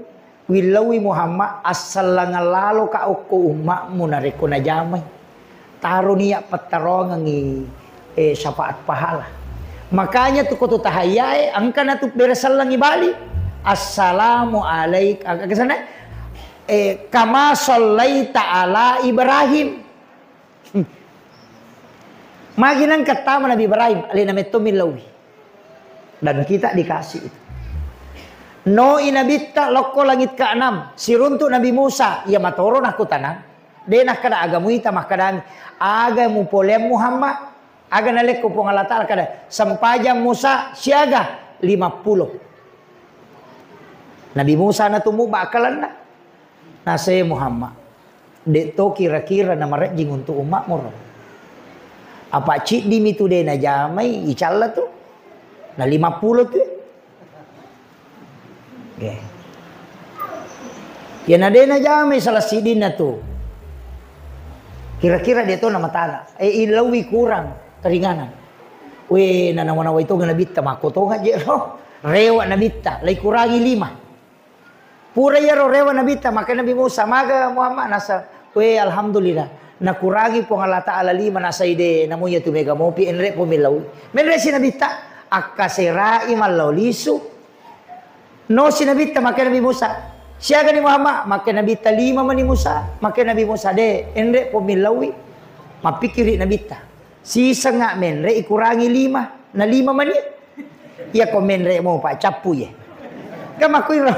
wilawi Muhammad asal ngalalo ka uko umakmu nareko na jamay taro niya patarongan syafaat pahala. Makanya tu kutu tahayai angka na tu beresal lang ibali assalamu alaik kesana kama sallaita ala Ibrahim. Maginan kata Nabi Ibrahim alina metomilawi. Dan kita dikasih itu. No inabitta loko langit ke-6. Siruntuk Nabi Musa. Ya matoro aku tanang. Denah kada agamu ita makadami. Agamu polem Muhammad. Aga naleko pong Allah Ta'ala kada. Sampajang Musa siaga 50. Nabi Musa na tumu bakalan na. Nasay Muhammad. Dito kira-kira na marejing untuk umat mo. Apa cik di mitu de na jamay. Icala tu. Nah 50 tu. Okay. Ya nadena jamai salah sidin na tu. Kira-kira dia tu nama tanah. Ilawi kurang keringanan. Nanawana itu nabita makoto nga jero. Rewa nabita. Lay kurangi 5. Pura yaro rewa nabita. Maka Nabi Musa maga Muhammad nasa. Alhamdulillah. Nakurangi po nga Allah Ta'ala 5 nasa ide. Namunya tu mega mopi. Enre po milawi. Menre si nabita. Akaserai malau lisu. No si Nabi ta maka Nabi Musa. Siaga ni Muhammad maka Nabi ta 5 mani Musa. Maka Nabi Musa de enre pomilawi. Mapikiri Nabi ta. Sisa nga menre ikurangi 5. Na 5 mani. Iya ko menre mo pa capu ye. Kamakuy ro.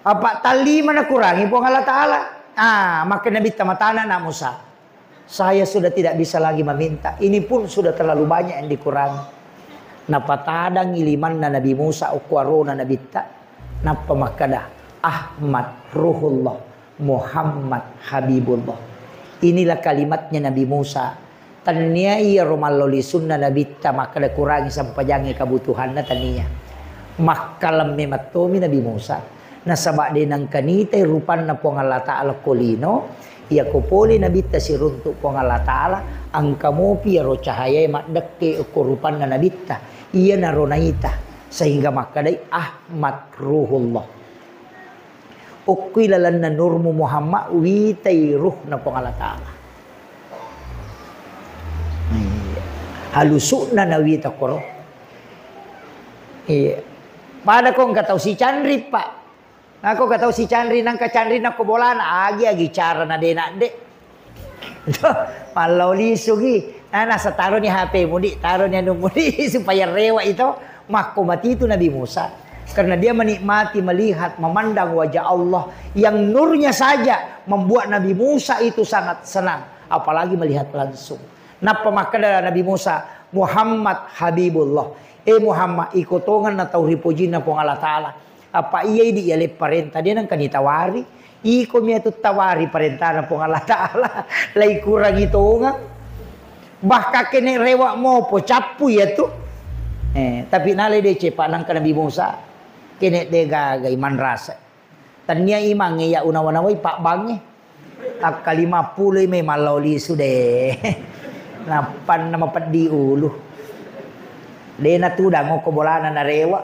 Apa ta 5 na kurangi po Allah Ta'ala. Maka Nabi ta matana na Musa. Saya sudah tidak bisa lagi meminta. Ini pun sudah terlalu banyak yang dikurangi. Napatadang iliman na Nabi Musa ukwaro na nabita napamakada Ahmad Ruhullah Muhammad Habibullah. Inilah kalimatnya Nabi Musa. Tania iya romaloli sunna nabita makada kurangi sampajangi kebutuhan na tania. Makalam mematomi Nabi Musa. Nasabak dinang kanitay rupan na po Allah Ta'ala kolino. Iya kupoli nabita si runtuk po Allah Ta'ala. Ang kamopi aro cahaya makdake ukurupan na nabita. Ia naronaita sehingga makadai Ahmad Ruhullah. Ukilalan na nurmu Muhammad witay ruh na pong Allah Ta'ala. Halusuk na nawita ko ro. Pada kong kataw si Chandri pa. Ako kataw si Chandri nang kachandri na kubolan agi cara na de. Malau lisugi. Nasa taruh ni HP mudi, taruh ni anu mudi supaya rewa itu maka mati itu Nabi Musa. Karena dia menikmati melihat memandang wajah Allah yang nurnya saja membuat Nabi Musa itu sangat senang, apalagi melihat langsung. Napa maka Nabi Musa Muhammad Habibullah. Muhammad ikotongan na tauripuji na pong Allah Ta'ala. Apa iya di yale parenta dia nang kanitawari. Iko miya tu tawari parenta na pong Allah Ta'ala. Lay kurang ito nga. Bahkan kene rewa mo po capu ya tu. Tapi nalay de cepa nang Nabi Musa. Kene de gagay man rasa. Tanya imang ya unawanaway pak bangi. Ak 50 may malawli sude. Napan na mapad di ulo. Dena tu dah ngoko bolana na rewa.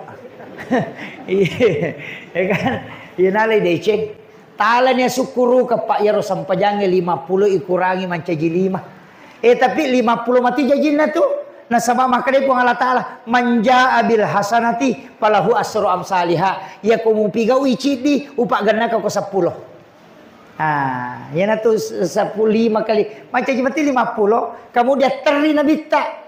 Iya kan? Iya nalai deceng. Talanya sukuru ke Pak Yaro sampajange 50 ikurangi mancaji 5. Tapi 50 mati jajinna tu. Nah sabab maka dia pun Allah Ta'ala manja abil hasanati palahu asru amsalihah. Ya kumu piga uicidi upak gana kau 10. Ya na tu 10 kali. Mancaji mati 50. Kamu dia terina bitta.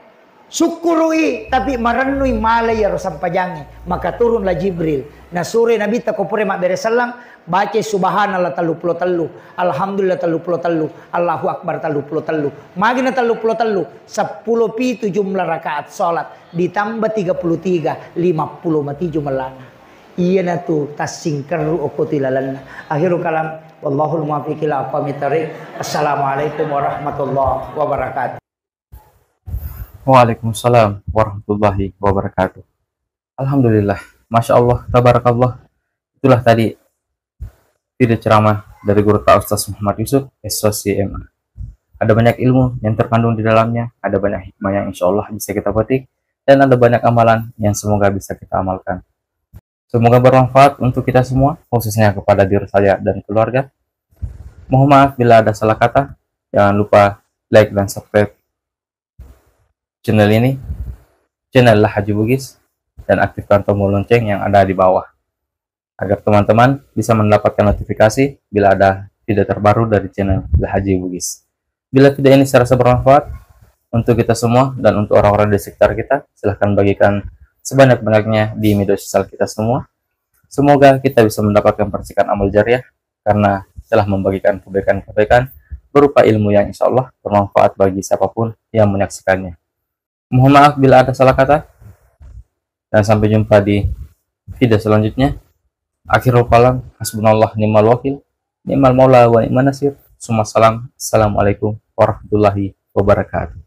Syukurui tapi marenui malai ya sampajange. Maka turunlah Jibril. Nah sore Nabi ta kopore mak beresalam baca subhanallah 33, alhamdulillah 33, Allahu akbar 33. Magina 33, 10 pi 7 rakaat salat ditambah 33, 50 mati jumlahna. Iya na tu tasingkeru okotilalanna. Akhirul kalam wallahul muwaffiq ila aqwamit thariq. Assalamualaikum warahmatullahi wabarakatuh. Waalaikumsalam warahmatullahi wabarakatuh. Alhamdulillah, Masya Allah, tabarakallah. Itulah tadi video ceramah dari Guru Ta Ustaz Muhammad Yusuf, SOCMA. Ada banyak ilmu yang terkandung di dalamnya, ada banyak hikmah yang insya Allah bisa kita petik, dan ada banyak amalan yang semoga bisa kita amalkan. Semoga bermanfaat untuk kita semua, khususnya kepada diri saya dan keluarga. Mohon maaf bila ada salah kata. Jangan lupa like dan subscribe channel ini, channel Lahaji Bugis, dan aktifkan tombol lonceng yang ada di bawah agar teman-teman bisa mendapatkan notifikasi bila ada video terbaru dari channel Lahaji Bugis. Bila video ini serasa bermanfaat untuk kita semua dan untuk orang-orang di sekitar kita, silahkan bagikan sebanyak-banyaknya di media sosial kita semua. Semoga kita bisa mendapatkan percikan amal jariah karena telah membagikan kebaikan-kebaikan berupa ilmu yang insya Allah bermanfaat bagi siapapun yang menyaksikannya. Mohon maaf bila ada salah kata, dan sampai jumpa di video selanjutnya. Akhirul kalam, hasbunallah ni'mal wakil, ni'mal maula wa ni'man nasir. Assalamualaikum warahmatullahi wabarakatuh.